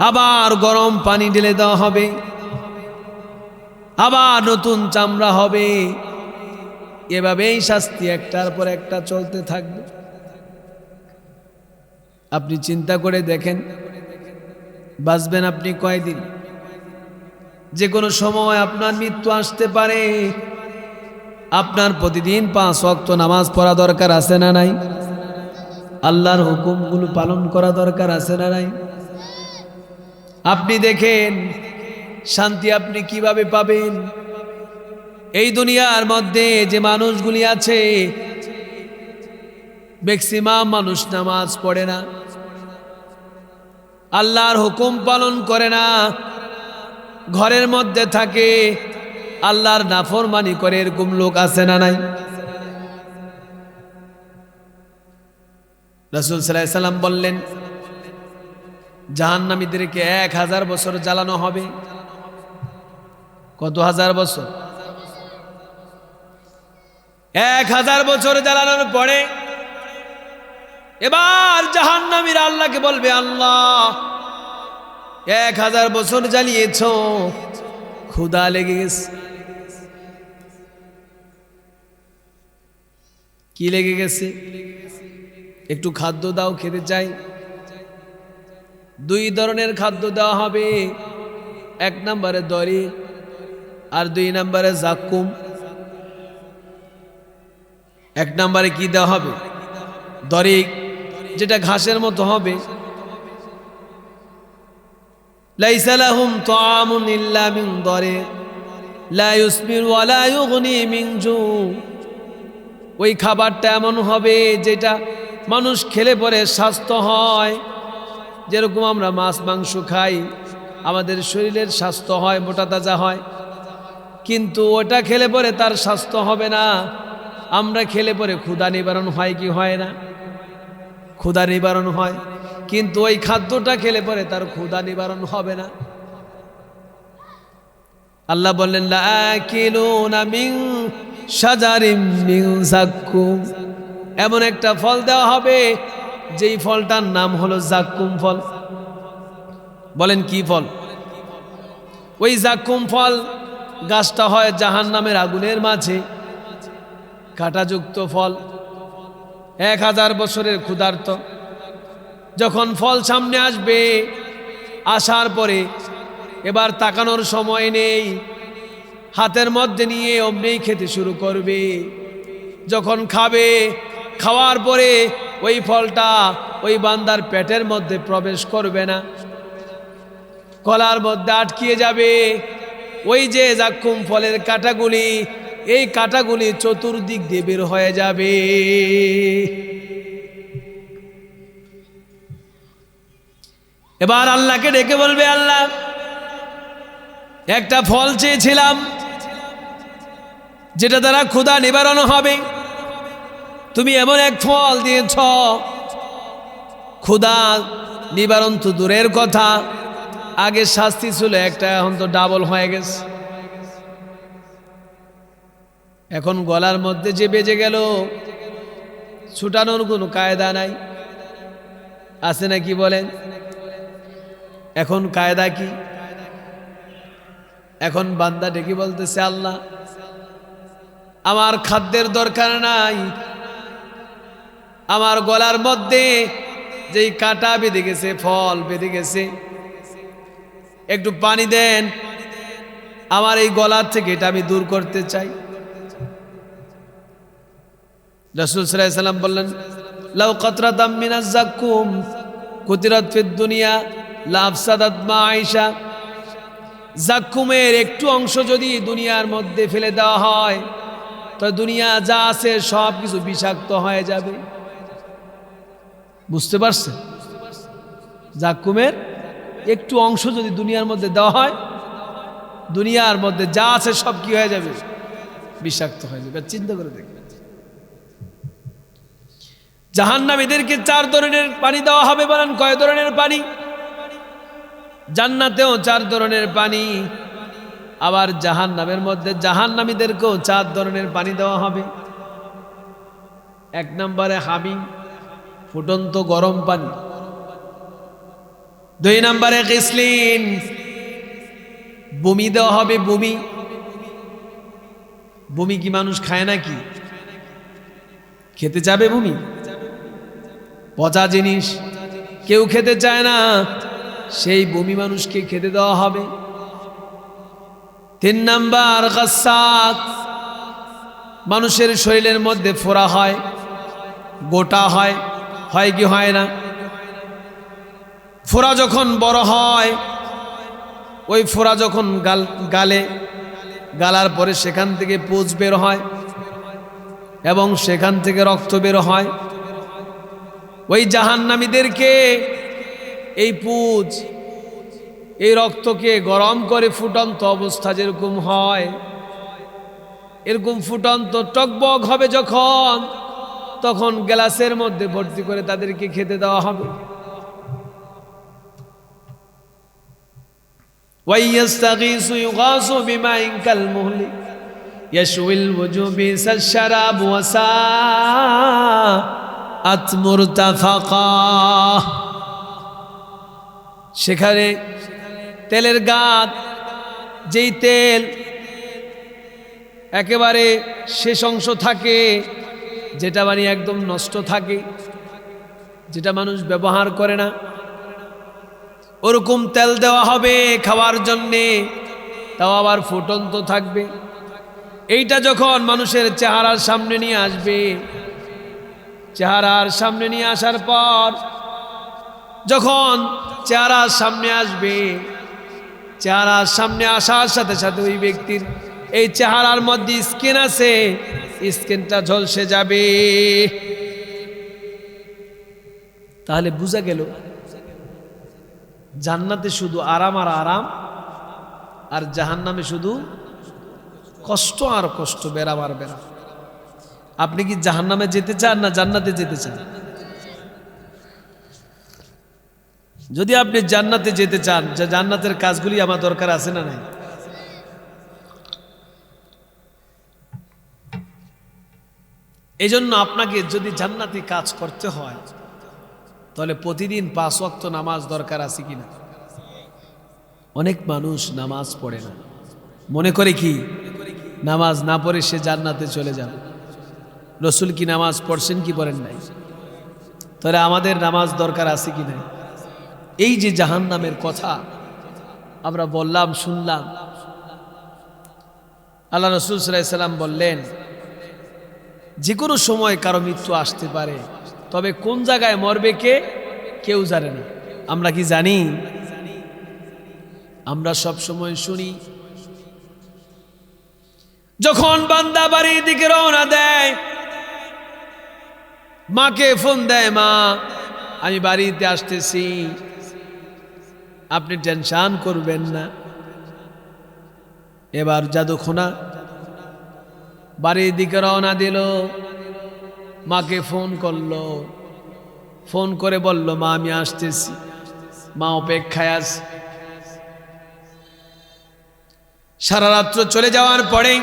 আবার গরম পানি ঢেলে দেওয়া হবে, আবার নতুন চামড়া হবে। এভাবেই শাস্তি একটার পর একটা চলতে থাকবে। আপনি চিন্তা করে দেখেন বাঁচবেন আপনি কয়দিন? যে কোনো সময় আপনার মৃত্যু আসতে পারে। আপনার প্রতিদিন 5 ওয়াক্ত নামাজ পড়া দরকার আছে না নাই? আল্লাহর হুকুমগুলো পালন করা দরকার আছে না নাই? আপনি দেখেন শান্তি আপনি কিভাবে পাবেন? এই দুনিয়ার মধ্যে যে মানুষগুলি আছে ম্যাক্সিমাম মানুষ নামাজ পড়ে না, আল্লাহর হুকুম পালন করে না, ঘরের মধ্যে থাকে আল্লাহর নাফরমানি করে, এরকম লোক আছে না নাই? রাসূল সাল্লাল্লাহু আলাইহি সাল্লাম বললেন জাহান্নামীদেরকে 1000 বছর জ্বালানো হবে। কত হাজার বছর? 1000 বছর জ্বালানোর পরে এবার জাহান্নামীরা আল্লাহকে বলবে, আল্লাহ 1000 বছর জ্বালিয়েছ, ক্ষুধা লেগে গেছে। কি লেগে গেছে? একটু খাদ্য দাও, খেতে চাই। 2 ধরনের খাদ্য দেওয়া হবে, 1 নম্বরে দড়ি আর 2 নম্বরে জাক্কুম। 1 নম্বরে কি দেওয়া হবে? দড়ি, যেটা ঘাসের মতো হবে। লাইসা লাহুম তাআমুন ইল্লা মিন দরি লা ইউসমির ওয়া লা ইউগনি মিন জু। ওই খাবারটা এমন হবে যেটা মানুষ খেলে পরে স্বাস্থ্য হয়। যেরকম আমরা মাছ মাংস খাই, আমাদের শরীরের স্বাস্থ্য হয়, মোটা তাজা হয়, কিন্তু ওটা খেলে পরে তার স্বাস্থ্য হবে না। আমরা খেলে পরে ক্ষুধা নিবারণ হয় কি হয় না? ক্ষুধা নিবারণ হয়, কিন্তু ওই খাদ্যটা খেলে পরে তার ক্ষুধা নিবারণ হবে না। আল্লাহ বললেন লাকিলুনা মিন শাজারিম মিন যাক্কুম। এমন একটা ফল দেওয়া হবে যেই ফলটার নাম হলো যাক্কুম ফল। বলেন কি ফল? ওই যাক্কুম ফল গাছটা হয় জাহান্নামের আগুনের মাঝে, কাঁটাযুক্ত ফল। 1000 বছরের ক্ষুধার্ত যখন ফল সামনে আসবে, আসার পরে এবার তাকানোর সময় নেই, হাতের মধ্যে নিয়ে অমনি খেতে শুরু করবে। যখন খাবে, খাওয়ার পরে ওই ফলটা ওই বান্দার পেটের মধ্যে প্রবেশ করবে না, গলার মধ্যে আটকিয়ে যাবে। ওই যে যাক্কুম ফলের কাঁটাগুলি, এই কাঁটাগুলি চতুর্দিক দিয়ে বের হয়ে যাবে। এবার আল্লাহকে ডেকে বলবে, আল্লাহ একটা ফল চেয়েছিলাম যেটা দ্বারা ক্ষুধা নিবারণ হবে, তুমি এমন এক ফল দিয়েছ, ক্ষুধা নিবারণ তো দূরের কথা, আগে শাস্তি ছিল একটা, এখন তো ডাবল হয়ে গেছে। এখন গলার মধ্যে যে বেজে গেল, ছুটানোর কোনো কায়দা নাই, আছে নাকি বলেন? এখন কায়দা কি? এখন বান্দা ডেকে বলতেছে, আল্লাহ আমার খাদ্যের দরকার নাই, আমার গলার মধ্যে যেই কাঁটা বেঁধে গেছে, ফল বেঁধে গেছে, একটু পানি দেন, আমার এই গলার থেকে এটা আমি দূর করতে চাই। রাসূল সাল্লাল্লাহু আলাইহি সাল্লাম বললেন, লাউ কাতরাতাম মিনাজ যাক্কুম কুতিরাত ফিদ দুনিয়া লা আফসাদাত মা আয়েশা। যাক্কুমের একটু অংশ যদি দুনিয়ার মধ্যে ফেলে দেওয়া হয়, তো দুনিয়া যা আছে সব কিছু বিষাক্ত হয়ে যাবে। বুঝতে পারছেন? যাক্কুমের একটু অংশ যদি দুনিয়ার মধ্যে দেওয়া হয়, দুনিয়ার মধ্যে যা আছে সব কি হয়ে যাবে? বিষাক্ত হয়ে যাবে। চিন্তা করে দেখবেন, জাহান্নামীদেরকে 4 ধরনের পানি দেওয়া হবে। বলেন কয় ধরনের পানি? জান্নাতেও 4 ধরনের পানি, আবার জাহান্নামের মধ্যে জাহান্নামীদেরকেও 4 ধরনের পানি দেওয়া হবে। 1 নম্বরে হামিম, ফুটন্ত গরম পানি। 2 নম্বরে কিসলিন, বমি দেওয়া হবে। বমি, বমি কি মানুষ খায় নাকি? খেতে যাবে বমি? পচা জিনিস কেউ খেতে চায় না, সেই বমি মানুষকে খেতে দেওয়া হবে। 3 নাম্বার গাসাক, মানুষের শরীরের মধ্যে ফোড়া হয়, গোটা হয়, হয় কি হয় না? ফোড়া যখন বড় হয়, ওই ফোড়া যখন গালে গালার পরে সেখান থেকে পুঁজ বের হয় এবং সেখান থেকে রক্ত বের হয়। ওই জাহান্নামীদেরকে এই পুঁজ, এই রক্তকে গরম করে ফুটন্ত অবস্থা যেরকম হয়, এরকম ফুটন্ত টকবক হবে যখন, তখন গ্লাসের মধ্যে ভর্তি করে তাদেরকে খেতে দেওয়া হবে। ওয়াইয়াস্তাগীসু ইউগাসু বিমাইন কালমুহলি ইয়াশউইল ওয়াজু বিসাশ শারাব ওয়া সাআত মুরতাফাকা। সেখানে তেলের গাদ, যেই তেল একেবারে শেষ অংশ থাকে, যেটা মানে একদম নষ্ট থাকে, যেটা মানুষ ব্যবহার করে না, ওরকম তেল দেওয়া হবে খাওয়ার জন্যে, তাও আবার ফুটন্ত থাকবে। এইটা যখন মানুষের চেহারার সামনে নিয়ে আসবে, চেহারার সামনে নিয়ে আসার পর যখন চেহারার সামনে আসবে, চেহারার সামনে আসার সাথে সাথে ওই ব্যক্তির এই চেহারার মধ্যে স্কিন আছে, স্কিনটা ঝলসে যাবে। তাহলে বোঝা গেল জান্নাতে শুধু আরাম আর আরাম, আর জাহান্নামে শুধু কষ্ট আর কষ্ট, বেরাম আর বেরাম। আপনি কি জাহান্নামে যেতে চান না জান্নাতে যেতে চান? যদি আপনি জান্নাতে যেতে চান, যে জান্নাতের কাজগুলি আমার দরকার আছে না নাই? এই জন্য আপনাকে যদি জান্নাতি কাজ করতে হয়, তাহলে প্রতিদিন 5 ওয়াক্ত নামাজ দরকার আছে কিনা? অনেক মানুষ নামাজ পড়ে না, মনে করে কি নামাজ না পড়ে সে জান্নাতে চলে যাবে। রসুল কি নামাজ পড়ছেন কি পড়েন নাই? তাহলে আমাদের নামাজ দরকার আছে কি নাই? এই যে জাহান্নামের কথা আমরা বললাম, শুনলাম, আল্লাহ রসুল সাল্লাল্লাহু আলাইহি সাল্লাম বললেন যে কোনো সময় কারো মৃত্যু আসতে পারে, তবে কোন জায়গায় মরবে কেউ জানে না। আমরা কি জানি? আমরা সব সময় শুনি যখন বান্দা বাড়ির দিকে রওনা দেয়, মাকে ফোন দেয়, মা আমি বাড়িতে আসতেছি, আপনি টেনশন করবেন না। এবার জাদুখোনা বাড়ির দিকে রওনা দিল, মাকে ফোন করলো, ফোন করে বলল মা আমি আসতেছি। মা অপেক্ষায় আছে। সারা রাত্র চলে যাওয়ার পরে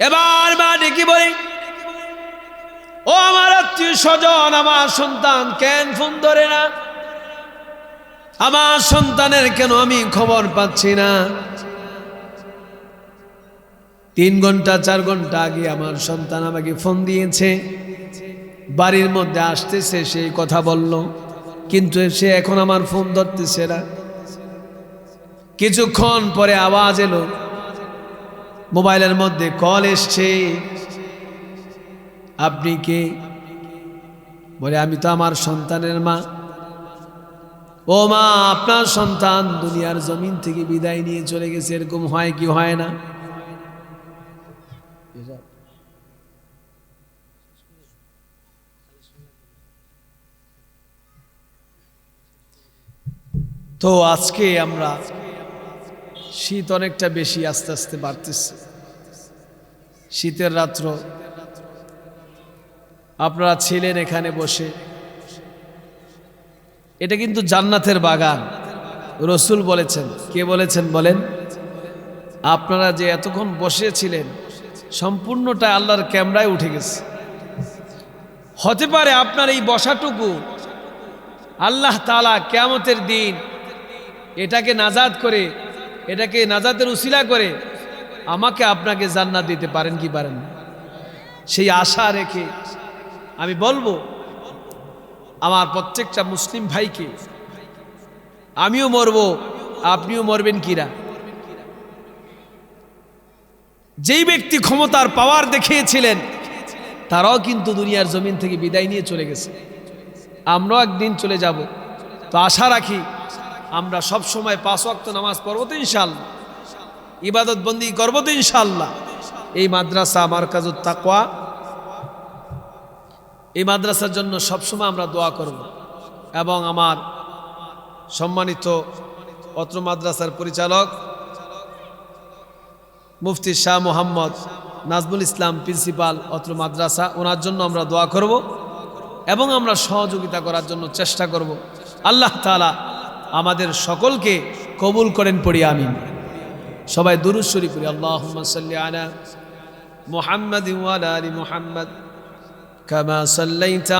এবার মা ডেকে বলে, ও আমার আত্মীয় স্বজন, আমার সন্তান কেন ফোন ধরে না? আমার সন্তানের কেন আমি খবর পাচ্ছি না? 3 ঘন্টা 4 ঘন্টা আগে আমার সন্তান আমাকে ফোন দিয়েছে, বাড়ির মধ্যে আসতেছে, সেই কথা বলল, কিন্তু সে এখন আমার ফোন ধরতেছে না। কিছুক্ষণ পরে আওয়াজ এলো, মোবাইলের মধ্যে কল এসছে, আপনি কে? বলে আমি তো আমার সন্তানের মা। ও মা, আপনার সন্তান দুনিয়ার জমিন থেকে বিদায় নিয়ে চলে গেছে, এরকম হয় কি হয় না? তো আজকে আমরা শীত অনেকটা বেশি আস্তে আস্তে বাড়তেছে। শীতের রাত্র আপনারা ছিলেন এখানে বসে, এটা কিন্তু জান্নাতের বাগান। রসুল বলেছেন, কে বলেছেন বলেন? আপনারা যে এতক্ষণ বসেছিলেন সম্পূর্ণটা আল্লাহর ক্যামেরায় উঠে গেছে। হতে পারে আপনার এই বসাটুকু আল্লাহ তাআলা কিয়ামতের দিন এটাকে নাজাত করে, এটাকে নাজাতের উসিলা করে আমাকে আপনাকে জান্নাত দিতে পারেন কি পারেন না? সেই আশা রেখে আমি বলবো আমার প্রত্যেকটা মুসলিম ভাইকে, আমিও মরব, আপনিও মরবেন কিরা। যেই ব্যক্তি ক্ষমতার পাওয়ার দেখিয়েছিলেন তারাও কিন্তু দুনিয়ার জমিন থেকে বিদায় নিয়ে চলে গেছে। আমরাও একদিন চলে যাব। তো আশা রাখি আমরা সব সময় 5 ওয়াক্ত নামাজ পড়ব তো ইনশাআল্লাহ, ইবাদত বন্দি করব তো ইনশাআল্লাহ। এই মাদ্রাসা মারকাজুত তাকওয়া, এই মাদ্রাসার জন্য সবসময় আমরা দোয়া করব। এবং আমার সম্মানিত অত্র মাদ্রাসার পরিচালক মুফতি শাহ মোহাম্মদ নাজমুল ইসলাম প্রিন্সিপাল অত্র মাদ্রাসা, ওনার জন্য আমরা দোয়া করব এবং আমরা সহযোগিতা করার জন্য চেষ্টা করব। আল্লাহ তাআলা আমাদের সকলকে কবুল করেন, পড়ি আমিন। সবাই দুরূদ শরীফ পড়ি। আল্লাহুম্মা সাল্লি আলা মুহাম্মাদিন ওয়া আলা আলি মুহাম্মাদ কামা সাল্লাইতা